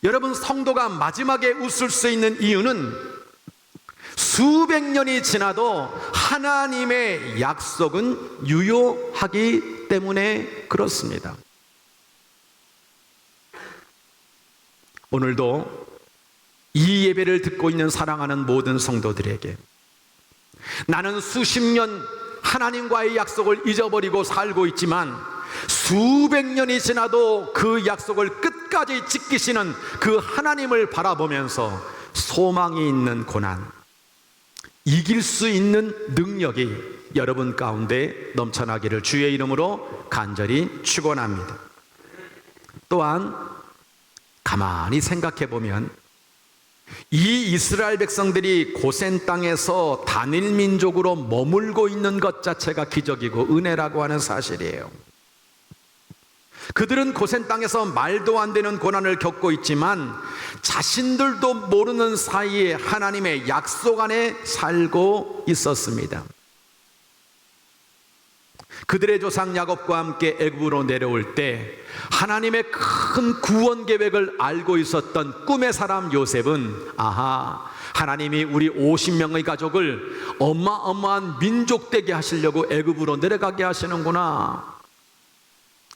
D: 여러분, 성도가 마지막에 웃을 수 있는 이유는 수백 년이 지나도 하나님의 약속은 유효하기 때문에 그렇습니다. 오늘도 이 예배를 듣고 있는 사랑하는 모든 성도들에게 나는 수십 년 하나님과의 약속을 잊어버리고 살고 있지만 수백 년이 지나도 그 약속을 끝까지 지키시는 그 하나님을 바라보면서 소망이 있는 고난, 이길 수 있는 능력이 여러분 가운데 넘쳐나기를 주의 이름으로 간절히 축원합니다. 또한 가만히 생각해 보면 이 이스라엘 백성들이 고센 땅에서 단일 민족으로 머물고 있는 것 자체가 기적이고 은혜라고 하는 사실이에요. 그들은 고센 땅에서 말도 안 되는 고난을 겪고 있지만 자신들도 모르는 사이에 하나님의 약속 안에 살고 있었습니다. 그들의 조상 야곱과 함께 애굽으로 내려올 때 하나님의 큰 구원 계획을 알고 있었던 꿈의 사람 요셉은 아하, 하나님이 우리 50명의 가족을 어마어마한 민족 되게 하시려고 애굽으로 내려가게 하시는구나.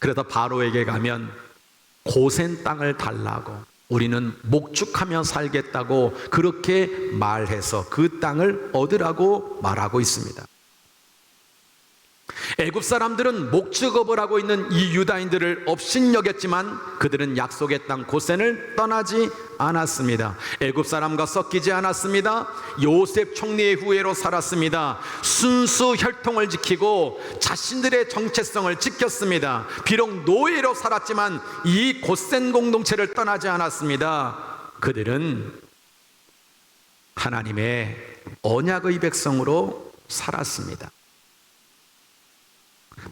D: 그래서 바로에게 가면 고센 땅을 달라고, 우리는 목축하며 살겠다고 그렇게 말해서 그 땅을 얻으라고 말하고 있습니다. 애굽 사람들은 목축업을 하고 있는 이 유다인들을 업신여겼지만 그들은 약속의 땅 고센을 떠나지 않았습니다. 애굽 사람과 섞이지 않았습니다. 요셉 총리의 후예로 살았습니다. 순수 혈통을 지키고 자신들의 정체성을 지켰습니다. 비록 노예로 살았지만 이 고센 공동체를 떠나지 않았습니다. 그들은 하나님의 언약의 백성으로 살았습니다.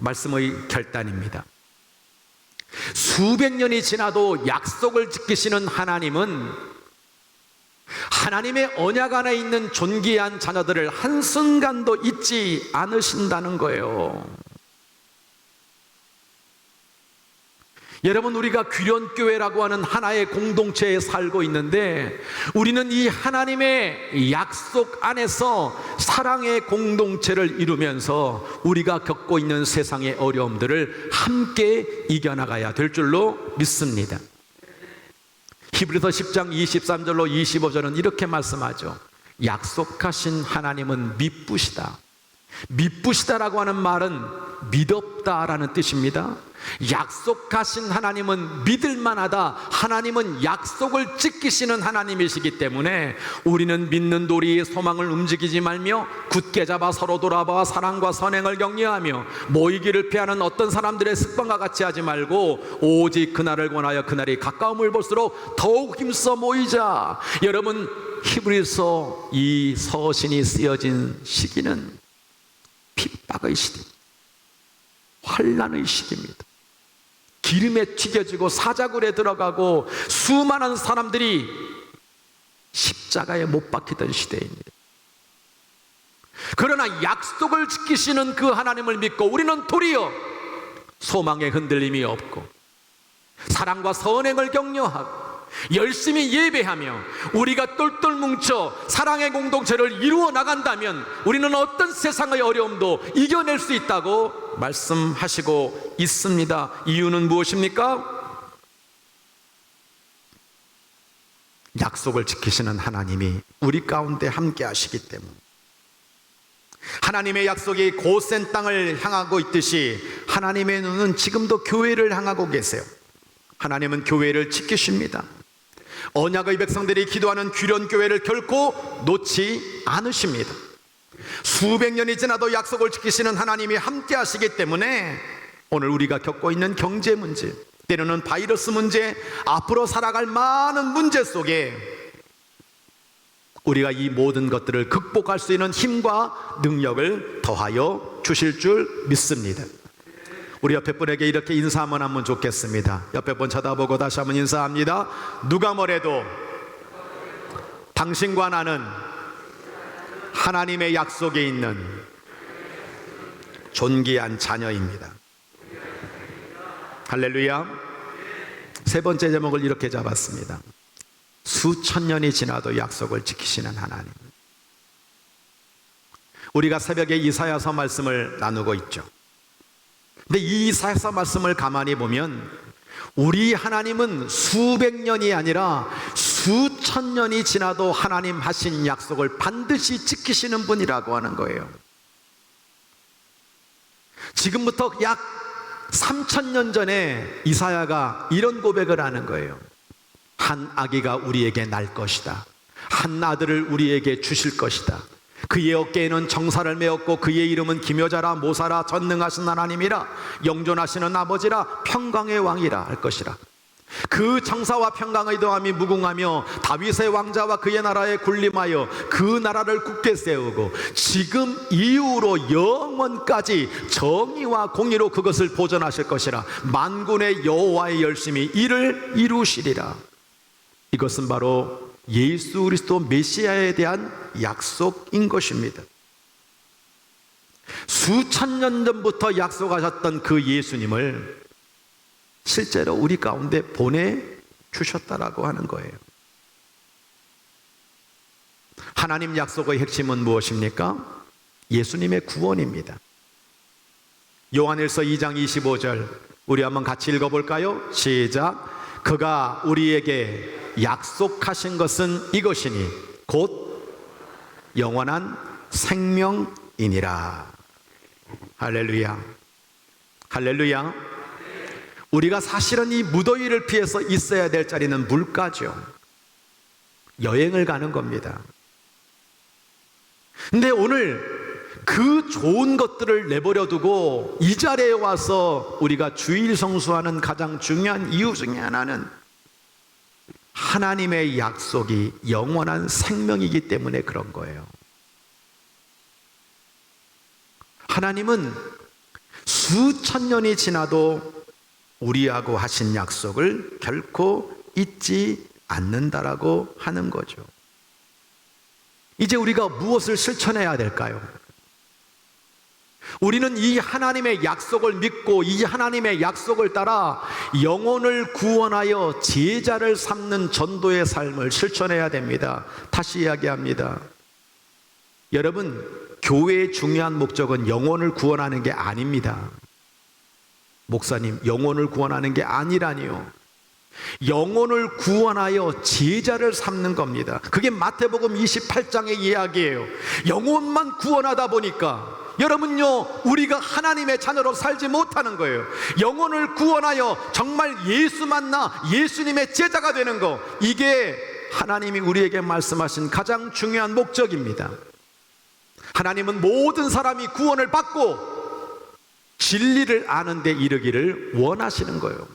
D: 말씀의 결단입니다. 수백 년이 지나도 약속을 지키시는 하나님은 하나님의 언약 안에 있는 존귀한 자녀들을 한순간도 잊지 않으신다는 거예요. 여러분, 우리가 귀련교회라고 하는 하나의 공동체에 살고 있는데 우리는 이 하나님의 약속 안에서 사랑의 공동체를 이루면서 우리가 겪고 있는 세상의 어려움들을 함께 이겨나가야 될 줄로 믿습니다. 히브리서 10장 23절로 25절은 이렇게 말씀하죠. 약속하신 하나님은 미쁘시다. 미쁘시다라고 하는 말은 믿었다라는 뜻입니다. 약속하신 하나님은 믿을만하다. 하나님은 약속을 지키시는 하나님이시기 때문에 우리는 믿는 도리의 소망을 움직이지 말며 굳게 잡아 서로 돌아봐 사랑과 선행을 격려하며 모이기를 피하는 어떤 사람들의 습관과 같이 하지 말고 오직 그날을 권하여 그날이 가까움을 볼수록 더욱 힘써 모이자. 여러분, 히브리서 이 서신이 쓰여진 시기는 핍박의 시대, 환난의 시기입니다. 기름에 튀겨지고 사자굴에 들어가고 수많은 사람들이 십자가에 못 박히던 시대입니다. 그러나 약속을 지키시는 그 하나님을 믿고 우리는 도리어 소망의 흔들림이 없고 사랑과 선행을 격려하고 열심히 예배하며 우리가 똘똘 뭉쳐 사랑의 공동체를 이루어 나간다면 우리는 어떤 세상의 어려움도 이겨낼 수 있다고 말씀하시고 있습니다. 이유는 무엇입니까? 약속을 지키시는 하나님이 우리 가운데 함께 하시기 때문. 하나님의 약속이 고센 땅을 향하고 있듯이 하나님의 눈은 지금도 교회를 향하고 계세요. 하나님은 교회를 지키십니다. 언약의 백성들이 기도하는 규련교회를 결코 놓지 않으십니다. 수백 년이 지나도 약속을 지키시는 하나님이 함께 하시기 때문에 오늘 우리가 겪고 있는 경제 문제, 때로는 바이러스 문제, 앞으로 살아갈 많은 문제 속에 우리가 이 모든 것들을 극복할 수 있는 힘과 능력을 더하여 주실 줄 믿습니다. 우리 옆에 분에게 이렇게 인사 한번 하면 좋겠습니다. 옆에 분 쳐다보고 다시 한번 인사합니다. 누가 뭐래도 당신과 나는 하나님의 약속에 있는 존귀한 자녀입니다. 할렐루야. 세 번째 제목을 이렇게 잡았습니다. 수천 년이 지나도 약속을 지키시는 하나님. 우리가 새벽에 이사야서 말씀을 나누고 있죠. 근데 이 이사야서 말씀을 가만히 보면 우리 하나님은 수백 년이 아니라 수천 년이 지나도 하나님 하신 약속을 반드시 지키시는 분이라고 하는 거예요. 지금부터 약 3,000년 전에 이사야가 이런 고백을 하는 거예요. 한 아기가 우리에게 날 것이다. 한 아들을 우리에게 주실 것이다. 그의 어깨에는 정사를 메었고 그의 이름은 기묘자라 모사라 전능하신 하나님이라 영존하시는 아버지라 평강의 왕이라 할 것이라. 그 정사와 평강의 도함이 무궁하며 다윗의 왕자와 그의 나라에 군림하여 그 나라를 굳게 세우고 지금 이후로 영원까지 정의와 공의로 그것을 보존하실 것이라. 만군의 여호와의 열심히 이를 이루시리라. 이것은 바로 예수 그리스도 메시아에 대한 약속인 것입니다. 수천 년 전부터 약속하셨던 그 예수님을 실제로 우리 가운데 보내주셨다라고 하는 거예요. 하나님 약속의 핵심은 무엇입니까? 예수님의 구원입니다. 요한일서 2장 25절 우리 한번 같이 읽어볼까요? 시작. 그가 우리에게 약속하신 것은 이것이니 곧 영원한 생명이니라. 할렐루야. 할렐루야. 우리가 사실은 이 무더위를 피해서 있어야 될 자리는 물가죠. 여행을 가는 겁니다. 근데 오늘 그 좋은 것들을 내버려 두고 이 자리에 와서 우리가 주일 성수하는 가장 중요한 이유 중에 하나는 하나님의 약속이 영원한 생명이기 때문에 그런 거예요. 하나님은 수천 년이 지나도 우리하고 하신 약속을 결코 잊지 않는다라고 하는 거죠. 이제 우리가 무엇을 실천해야 될까요? 우리는 이 하나님의 약속을 믿고 이 하나님의 약속을 따라 영혼을 구원하여 제자를 삼는 전도의 삶을 실천해야 됩니다. 다시 이야기합니다. 여러분, 교회의 중요한 목적은 영혼을 구원하는 게 아닙니다. 목사님, 영혼을 구원하는 게 아니라니요. 영혼을 구원하여 제자를 삼는 겁니다. 그게 마태복음 28장의 이야기예요. 영혼만 구원하다 보니까 여러분요, 우리가 하나님의 자녀로 살지 못하는 거예요. 영혼을 구원하여 정말 예수 만나 예수님의 제자가 되는 거, 이게 하나님이 우리에게 말씀하신 가장 중요한 목적입니다. 하나님은 모든 사람이 구원을 받고 진리를 아는 데 이르기를 원하시는 거예요.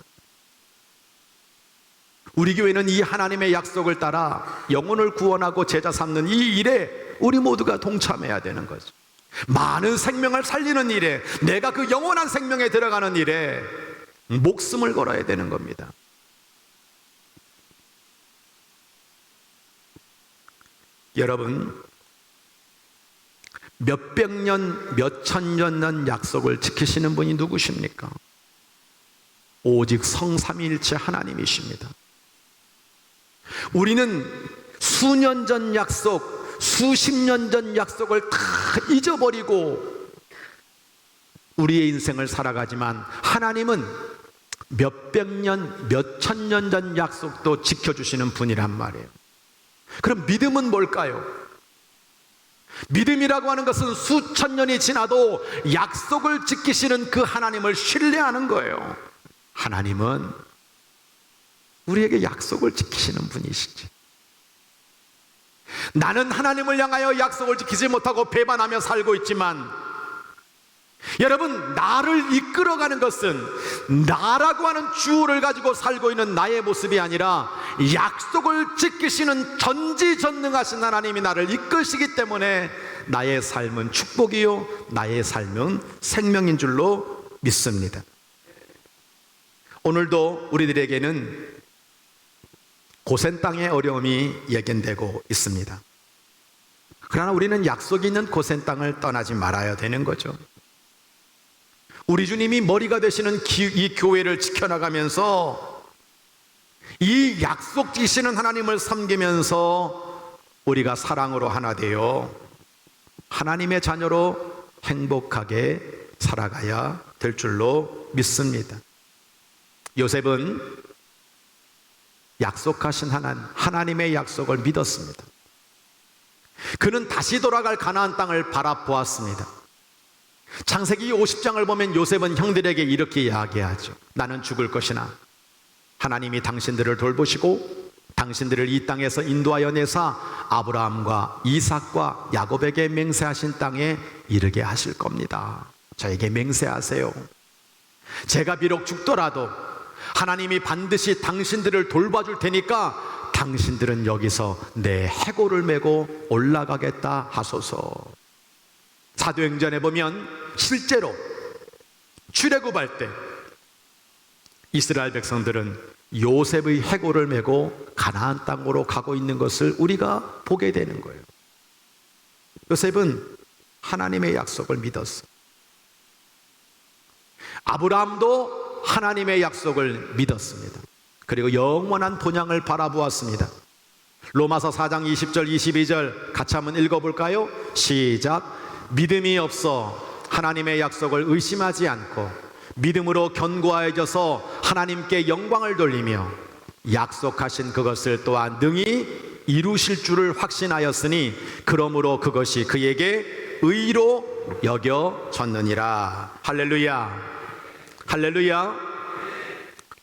D: 우리 교회는 이 하나님의 약속을 따라 영혼을 구원하고 제자 삼는 이 일에 우리 모두가 동참해야 되는 거죠. 많은 생명을 살리는 일에, 내가 그 영원한 생명에 들어가는 일에 목숨을 걸어야 되는 겁니다. 여러분, 몇백 년, 몇천 년 약속을 지키시는 분이 누구십니까? 오직 성삼위일체 하나님이십니다. 우리는 수년 전 약속, 수십 년 전 약속을 다 잊어버리고 우리의 인생을 살아가지만 하나님은 몇백 년, 몇천 년 전 약속도 지켜주시는 분이란 말이에요. 그럼 믿음은 뭘까요? 믿음이라고 하는 것은 수천 년이 지나도 약속을 지키시는 그 하나님을 신뢰하는 거예요. 하나님은 우리에게 약속을 지키시는 분이시지. 나는 하나님을 향하여 약속을 지키지 못하고 배반하며 살고 있지만, 여러분, 나를 이끌어가는 것은 나라고 하는 주어를 가지고 살고 있는 나의 모습이 아니라 약속을 지키시는 전지전능하신 하나님이 나를 이끄시기 때문에 나의 삶은 축복이요, 나의 삶은 생명인 줄로 믿습니다. 오늘도 우리들에게는 고센 땅의 어려움이 예견되고 있습니다. 그러나 우리는 약속이 있는 고센 땅을 떠나지 말아야 되는 거죠. 우리 주님이 머리가 되시는 이 교회를 지켜나가면서 이 약속 지시는 하나님을 섬기면서 우리가 사랑으로 하나 되어 하나님의 자녀로 행복하게 살아가야 될 줄로 믿습니다. 요셉은 약속하신 하나님의 약속을 믿었습니다. 그는 다시 돌아갈 가나안 땅을 바라보았습니다. 창세기 50장을 보면 요셉은 형들에게 이렇게 이야기하죠. 나는 죽을 것이나 하나님이 당신들을 돌보시고 당신들을 이 땅에서 인도하여 내사 아브라함과 이삭과 야곱에게 맹세하신 땅에 이르게 하실 겁니다. 저에게 맹세하세요. 제가 비록 죽더라도 하나님이 반드시 당신들을 돌봐줄 테니까 당신들은 여기서 내 해골을 메고 올라가겠다 하소서. 사도행전에 보면 실제로 출애굽할 때 이스라엘 백성들은 요셉의 해골을 메고 가나안 땅으로 가고 있는 것을 우리가 보게 되는 거예요. 요셉은 하나님의 약속을 믿었어. 아브라함도 하나님의 약속을 믿었습니다. 그리고 영원한 본향을 바라보았습니다. 로마서 4장 20절 22절 같이 한번 읽어볼까요? 시작. 믿음이 없어 하나님의 약속을 의심하지 않고 믿음으로 견고하여져서 하나님께 영광을 돌리며 약속하신 그것을 또한 능히 이루실 줄을 확신하였으니 그러므로 그것이 그에게 의로 여겨졌느니라. 할렐루야, 할렐루야.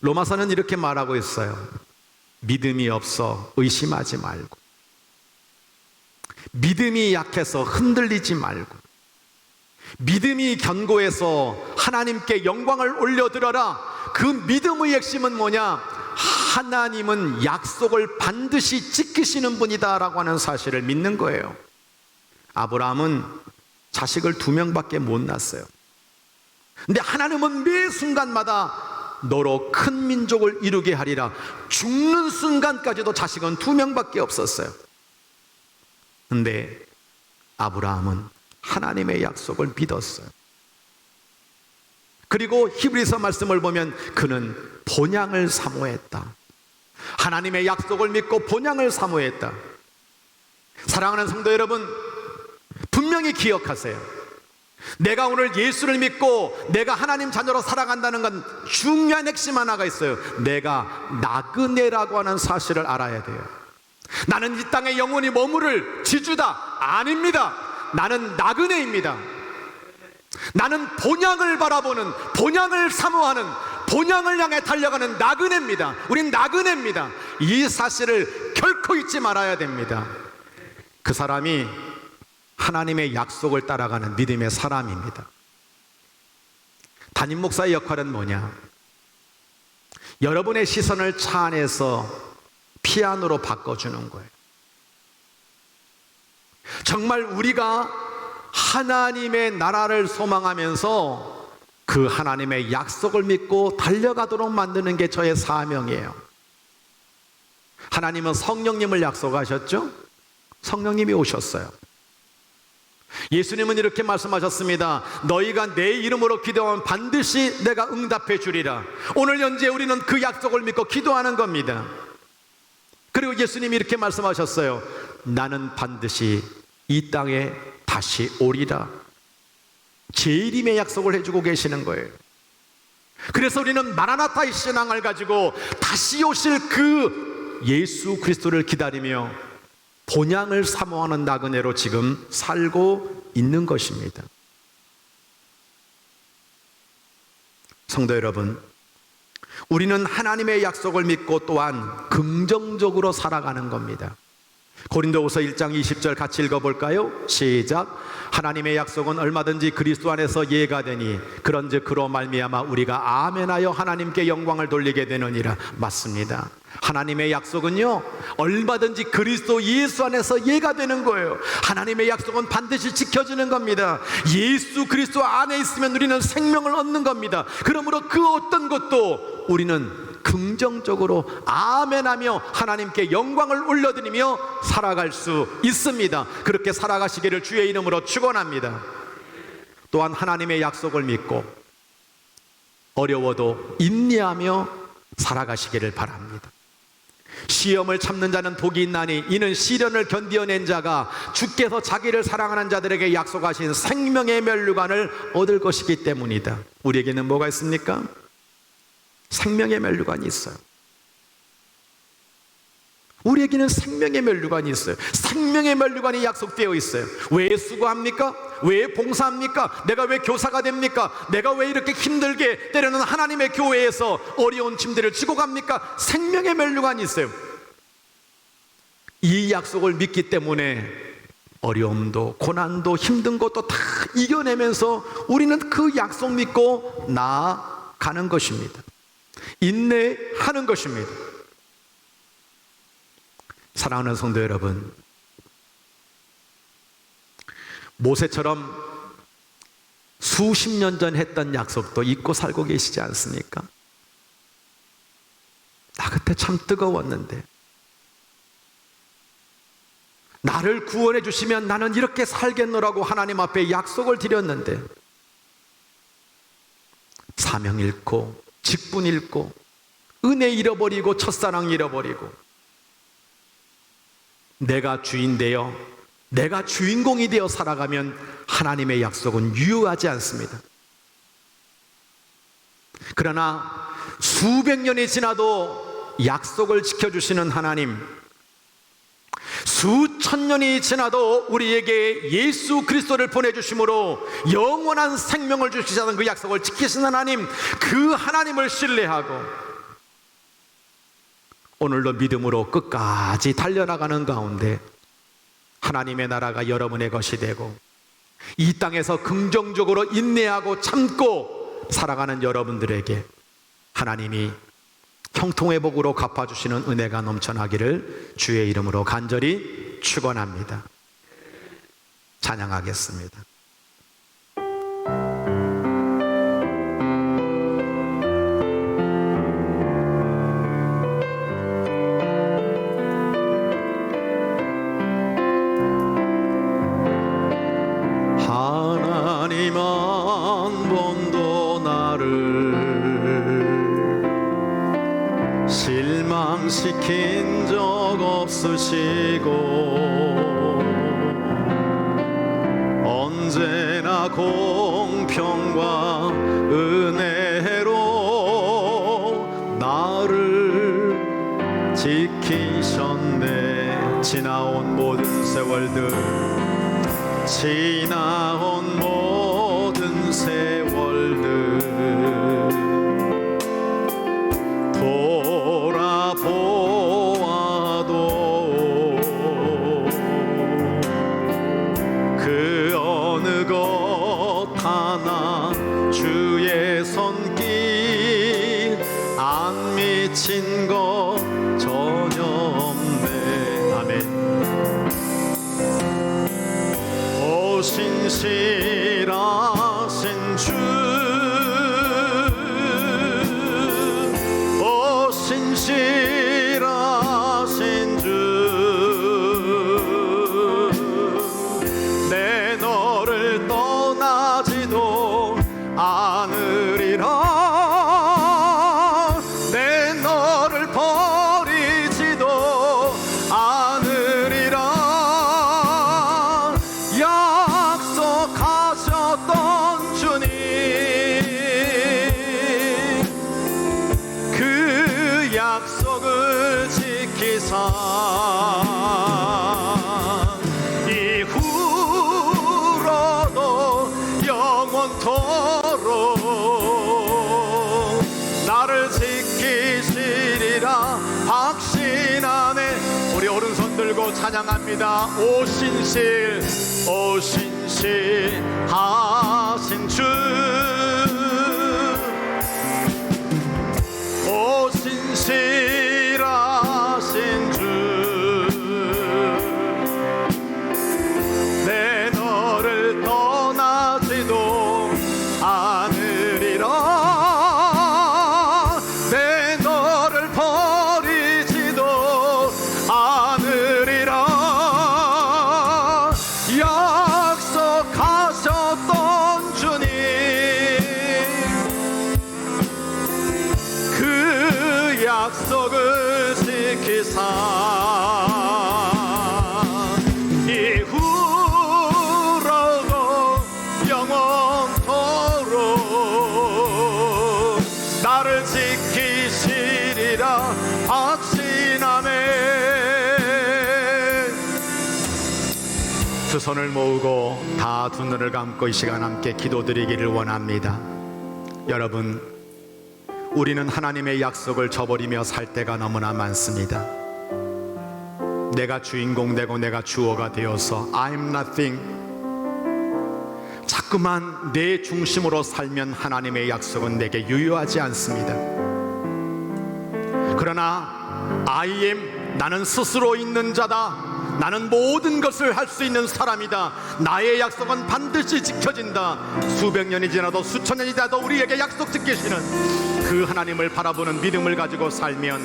D: 로마서는 이렇게 말하고 있어요. 믿음이 없어 의심하지 말고, 믿음이 약해서 흔들리지 말고, 믿음이 견고해서 하나님께 영광을 올려드려라. 그 믿음의 핵심은 뭐냐? 하나님은 약속을 반드시 지키시는 분이다 라고 하는 사실을 믿는 거예요. 아브라함은 자식을 2명밖에 못 낳았어요. 근데 하나님은 매 순간마다 너로 큰 민족을 이루게 하리라. 죽는 순간까지도 자식은 2명밖에 없었어요. 근데 아브라함은 하나님의 약속을 믿었어요. 그리고 히브리서 말씀을 보면 그는 본향을 사모했다. 하나님의 약속을 믿고 본향을 사모했다. 사랑하는 성도 여러분, 분명히 기억하세요. 내가 오늘 예수를 믿고 내가 하나님 자녀로 살아간다는 건 중요한 핵심 하나가 있어요. 내가 나그네라고 하는 사실을 알아야 돼요. 나는 이 땅에 영원히 머무를 지주다. 아닙니다. 나는 나그네입니다. 나는 본향을 바라보는, 본향을 사모하는, 본향을 향해 달려가는 나그네입니다. 우린 나그네입니다. 이 사실을 결코 잊지 말아야 됩니다. 그 사람이 하나님의 약속을 따라가는 믿음의 사람입니다. 담임 목사의 역할은 뭐냐? 여러분의 시선을 차 안에서 피아노로 바꿔주는 거예요. 정말 우리가 하나님의 나라를 소망하면서 그 하나님의 약속을 믿고 달려가도록 만드는 게 저의 사명이에요. 하나님은 성령님을 약속하셨죠? 성령님이 오셨어요. 예수님은 이렇게 말씀하셨습니다. 너희가 내 이름으로 기도하면 반드시 내가 응답해 주리라. 오늘 현재 우리는 그 약속을 믿고 기도하는 겁니다. 그리고 예수님이 이렇게 말씀하셨어요. 나는 반드시 이 땅에 다시 오리라. 제 이름의 약속을 해주고 계시는 거예요. 그래서 우리는 마라나타의 신앙을 가지고 다시 오실 그 예수 그리스도를 기다리며 본향을 사모하는 나그네로 지금 살고 있는 것입니다. 성도 여러분, 우리는 하나님의 약속을 믿고 또한 긍정적으로 살아가는 겁니다. 고린도후서 1장 20절 같이 읽어볼까요? 시작. 하나님의 약속은 얼마든지 그리스도 안에서 예가 되니 그런즉 그로 말미암아 우리가 아멘하여 하나님께 영광을 돌리게 되느니라. 맞습니다. 하나님의 약속은요, 얼마든지 그리스도 예수 안에서 예가 되는 거예요. 하나님의 약속은 반드시 지켜지는 겁니다. 예수 그리스도 안에 있으면 우리는 생명을 얻는 겁니다. 그러므로 그 어떤 것도 우리는 긍정적으로 아멘하며 하나님께 영광을 올려드리며 살아갈 수 있습니다. 그렇게 살아가시기를 주의 이름으로 축원합니다. 또한 하나님의 약속을 믿고 어려워도 인내하며 살아가시기를 바랍니다. 시험을 참는 자는 복이 있나니 이는 시련을 견디어낸 자가 주께서 자기를 사랑하는 자들에게 약속하신 생명의 면류관을 얻을 것이기 때문이다. 우리에게는 뭐가 있습니까? 생명의 면류관이 있어요. 우리에게는 생명의 면류관이 있어요. 생명의 면류관이 약속되어 있어요. 왜 수고합니까? 왜 봉사합니까? 내가 왜 교사가 됩니까? 내가 왜 이렇게 힘들게 때로는 하나님의 교회에서 어려운 짐들을 지고 갑니까? 생명의 면류관이 있어요. 이 약속을 믿기 때문에 어려움도 고난도 힘든 것도 다 이겨내면서 우리는 그 약속 믿고 나아가는 것입니다. 인내하는 것입니다. 사랑하는 성도 여러분, 모세처럼 수십 년 전 했던 약속도 잊고 살고 계시지 않습니까? 나 그때 참 뜨거웠는데, 나를 구원해 주시면 나는 이렇게 살겠노라고 하나님 앞에 약속을 드렸는데 사명 잃고 직분 잃고 은혜 잃어버리고 첫사랑 잃어버리고 내가 주인 되어 내가 주인공이 되어 살아가면 하나님의 약속은 유효하지 않습니다. 그러나 수백 년이 지나도 약속을 지켜주시는 하나님, 수천 년이 지나도 우리에게 예수 그리스도를 보내주심으로 영원한 생명을 주시자는 그 약속을 지키신 하나님, 그 하나님을 신뢰하고 오늘도 믿음으로 끝까지 달려나가는 가운데 하나님의 나라가 여러분의 것이 되고 이 땅에서 긍정적으로 인내하고 참고 살아가는 여러분들에게 하나님이 형통의 복으로 갚아주시는 은혜가 넘쳐나기를 주의 이름으로 간절히 축원합니다. 찬양하겠습니다. 하나님 한 번도 나를 실망시킨 적 없으시고 언제나 공평과 은혜로 나를 지키셨네. 지나온 모든 세월들, 지나온 모든 세월들 돌아보아도 그 어느 것 하나 주의 손길 안 미친 것 전혀 없네. 아멘. 오 신실하신 주, 오 신실하신 주, 내 약속을 지키사 이후로도 영원토록 나를 지키시리라 확신하네. 우리 오른손 들고 찬양합니다. 오신실 오신실 하신 주 오신실하신 주 내 너를 떠나지도 않으리라 내 너를 버리지도 않으리라 약속하셨던 주님 그 약속을 지키사 이후로도 영원토록 나를 지키시리라 확신하네. 두 손을 모으고 다 두 눈을 감고 이 시간 함께 기도드리기를 원합니다. 여러분, 우리는 하나님의 약속을 저버리며 살 때가 너무나 많습니다. 내가 주인공 되고 내가 주어가 되어서 I'm nothing, 자꾸만 내 중심으로 살면 하나님의 약속은 내게 유효하지 않습니다. 그러나 I am, 나는 스스로 있는 자다, 나는 모든 것을 할 수 있는 사람이다, 나의 약속은 반드시 지켜진다. 수백 년이 지나도 수천 년이 지나도 우리에게 약속 지키시는 그 하나님을 바라보는 믿음을 가지고 살면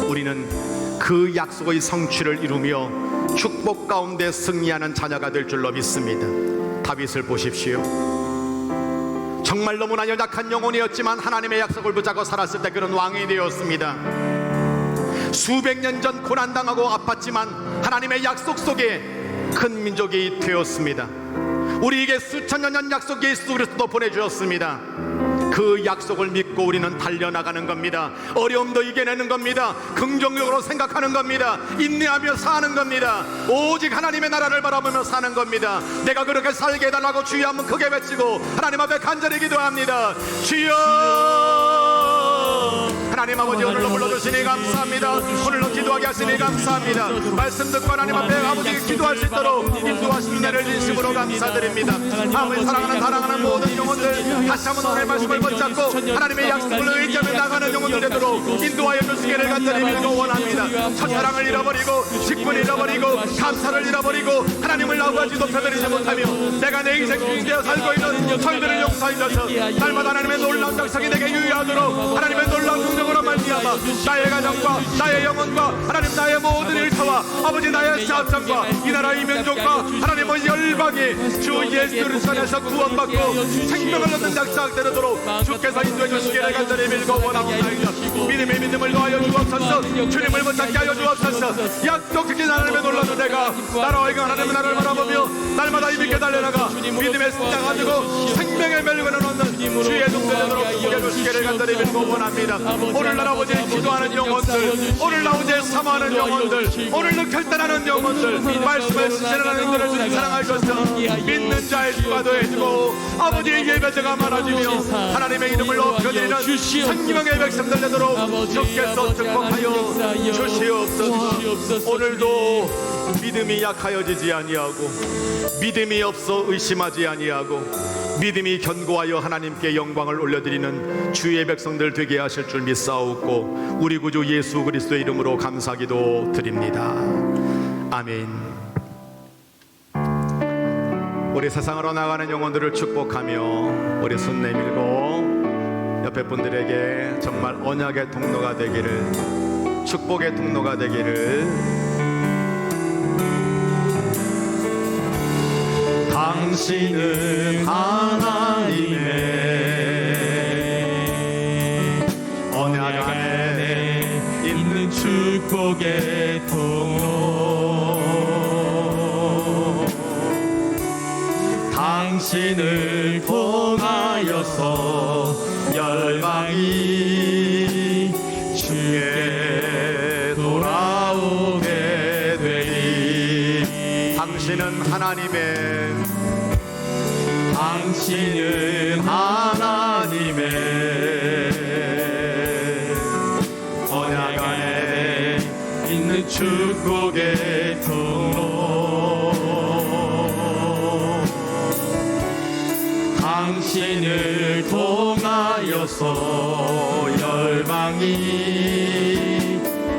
D: 우리는 그 약속의 성취를 이루며 축복 가운데 승리하는 자녀가 될 줄로 믿습니다. 다윗을 보십시오. 정말 너무나 연약한 영혼이었지만 하나님의 약속을 붙잡고 살았을 때 그런 왕이 되었습니다. 수백 년 전 고난당하고 아팠지만 하나님의 약속 속에 큰 민족이 되었습니다. 우리에게 수천 년 약속 예수 그리스도 보내주셨습니다. 그 약속을 믿고 우리는 달려나가는 겁니다. 어려움도 이겨내는 겁니다. 긍정적으로 생각하는 겁니다. 인내하며 사는 겁니다. 오직 하나님의 나라를 바라보며 사는 겁니다. 내가 그렇게 살게 해달라고 주여 한번 크게 외치고 하나님 앞에 간절히 기도합니다. 주여, 하나님 아버지, 오늘도 불러주시니 감사합니다. 오늘도 기도하게 하시니 감사합니다. 말씀 듣고 하나님 앞에 아버지께 기도할 수 있도록 인도하시는 은혜를 진심으로 감사드립니다. 아버지, 사랑하는 모든 영혼들 다시 한번 오늘 말씀을 붙잡고 하나님의 약속을 의지하며 나가는 영혼들 되도록 인도하여 주시기를 간절히 빌고 원합니다. 첫사랑을 잃어버리고 직분을 잃어버리고 감사를 잃어버리고 하나님을 나무하지 높여드리지 못하며 내가 내 인생 주인되어 살고 있는 저희들을 용서해 주셔서 날마다 하나님의 놀라운 작성이 내게 유의하도록 하나님의 놀라운 긍정으로 말미암아 나의 가정과 나의 영혼과 하나님 나의 모든 일터와 아버지 나의 사업장과 이 나라 이 민족과 하나님의 열방이 주 예수 그리스도 안에서 구원받고 생명을 얻는 작사가 되도록 주께서 인도해 주시기를 간절히 빌고 원하옵나이다. 믿음의 믿음을 더하여 주옵소서. 주님을 붙잡게 하여 주옵소서. 약속 지킨 하나님의 놀라운 은혜가 나라와 이가 하나님의 나라를 바라보며 날마다 힘있게 달려나가 믿음의 숫자 가지고 생명의 멸관을 얻는 주의 동대되도록 주게 주시기를 간절히 빌고 원합니다. 오늘날 아버지 기도하는 영혼들, 오늘날 아버지 사모하는 영혼들, 오늘날 결단하는 영혼들, 말씀을 실천하는 영혼들을 주님 사랑하셔서 믿는 자의 수가 더해지고 아버지의 예배자가 많아지며 하나님의 이름을 높여드리는 생명의 백성들 되도록 주께서 축복하여 주시옵소서. 오늘도 믿음이 약하여지지 아니하고 믿음이 없어 의심하지 아니하고 믿음이 견고하여 하나님께 영광을 올려드리는 주의 백성들 되게 하실 줄 믿사옵고 우리 구주 예수 그리스도의 이름으로 감사기도 드립니다. 아멘. 우리 세상으로 나가는 영혼들을 축복하며 우리 손 내밀고 옆에 분들에게 정말 언약의 통로가 되기를, 축복의 통로가 되기를. 당신은 하나님의 언약 안에 있는 축복의 통로, 당신을 통하여서 열방이 주의 하나님의
A: 당신은 하나님의 언약 안에 있는 축복의 통로 당신을 통하여서 열방이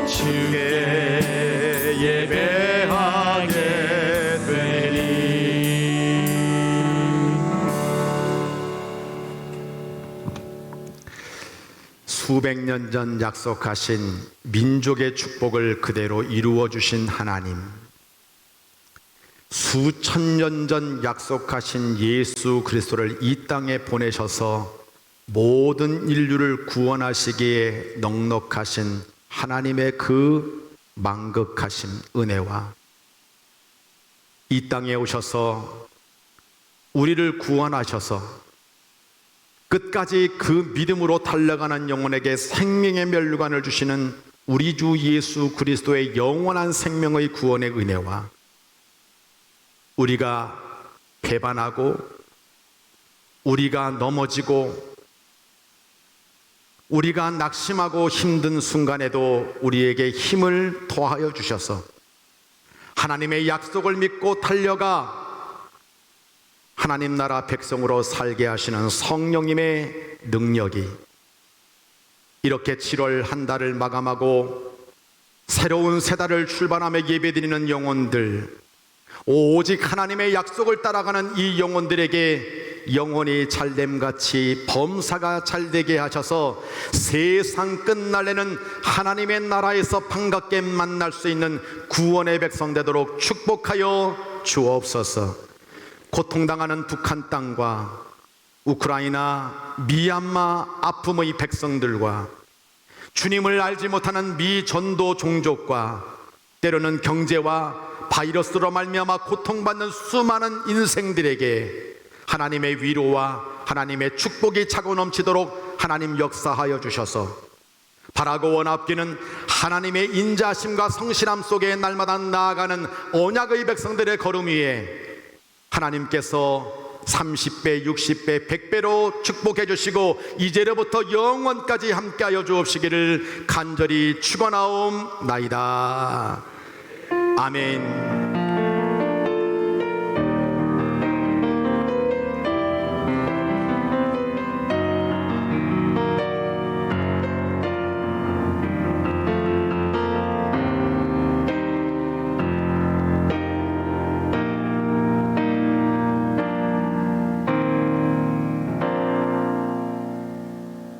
A: 주께 예배하게 되리.
D: 수백 년 전 약속하신 민족의 축복을 그대로 이루어 주신 하나님, 수천 년 전 약속하신 예수 그리스도를 이 땅에 보내셔서 모든 인류를 구원하시기에 넉넉하신 하나님의 그 만극하신 은혜와 이 땅에 오셔서 우리를 구원하셔서 끝까지 그 믿음으로 달려가는 영혼에게 생명의 면류관을 주시는 우리 주 예수 그리스도의 영원한 생명의 구원의 은혜와 우리가 배반하고 우리가 넘어지고 우리가 낙심하고 힘든 순간에도 우리에게 힘을 더하여 주셔서 하나님의 약속을 믿고 달려가 하나님 나라 백성으로 살게 하시는 성령님의 능력이 이렇게 7월 한 달을 마감하고 새로운 새 달을 출발하며 예배드리는 영혼들, 오직 하나님의 약속을 따라가는 이 영혼들에게 영혼이 잘됨같이 범사가 잘되게 하셔서 세상 끝날에는 하나님의 나라에서 반갑게 만날 수 있는 구원의 백성 되도록 축복하여 주옵소서. 고통당하는 북한 땅과 우크라이나, 미얀마 아픔의 백성들과 주님을 알지 못하는 미전도 종족과 때로는 경제와 바이러스로 말미암아 고통받는 수많은 인생들에게 하나님의 위로와 하나님의 축복이 차고 넘치도록 하나님 역사하여 주셔서 바라고 원합기는 하나님의 인자심과 성실함 속에 날마다 나아가는 언약의 백성들의 걸음 위에 하나님께서 30배, 60배, 100배로 축복해 주시고 이제로부터 영원까지 함께하여 주옵시기를 간절히 축원하옵나이다. 아멘.